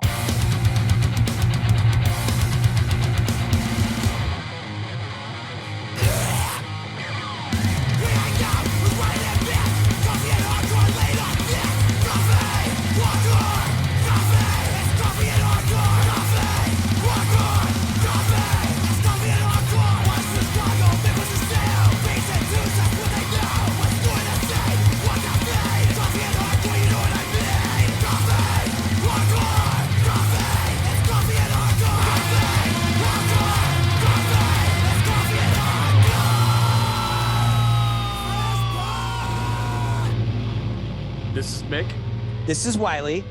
A: This is Mick.
B: This is Wiley.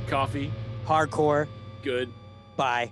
A: Coffee.
B: Hardcore.
A: Good.
B: Bye.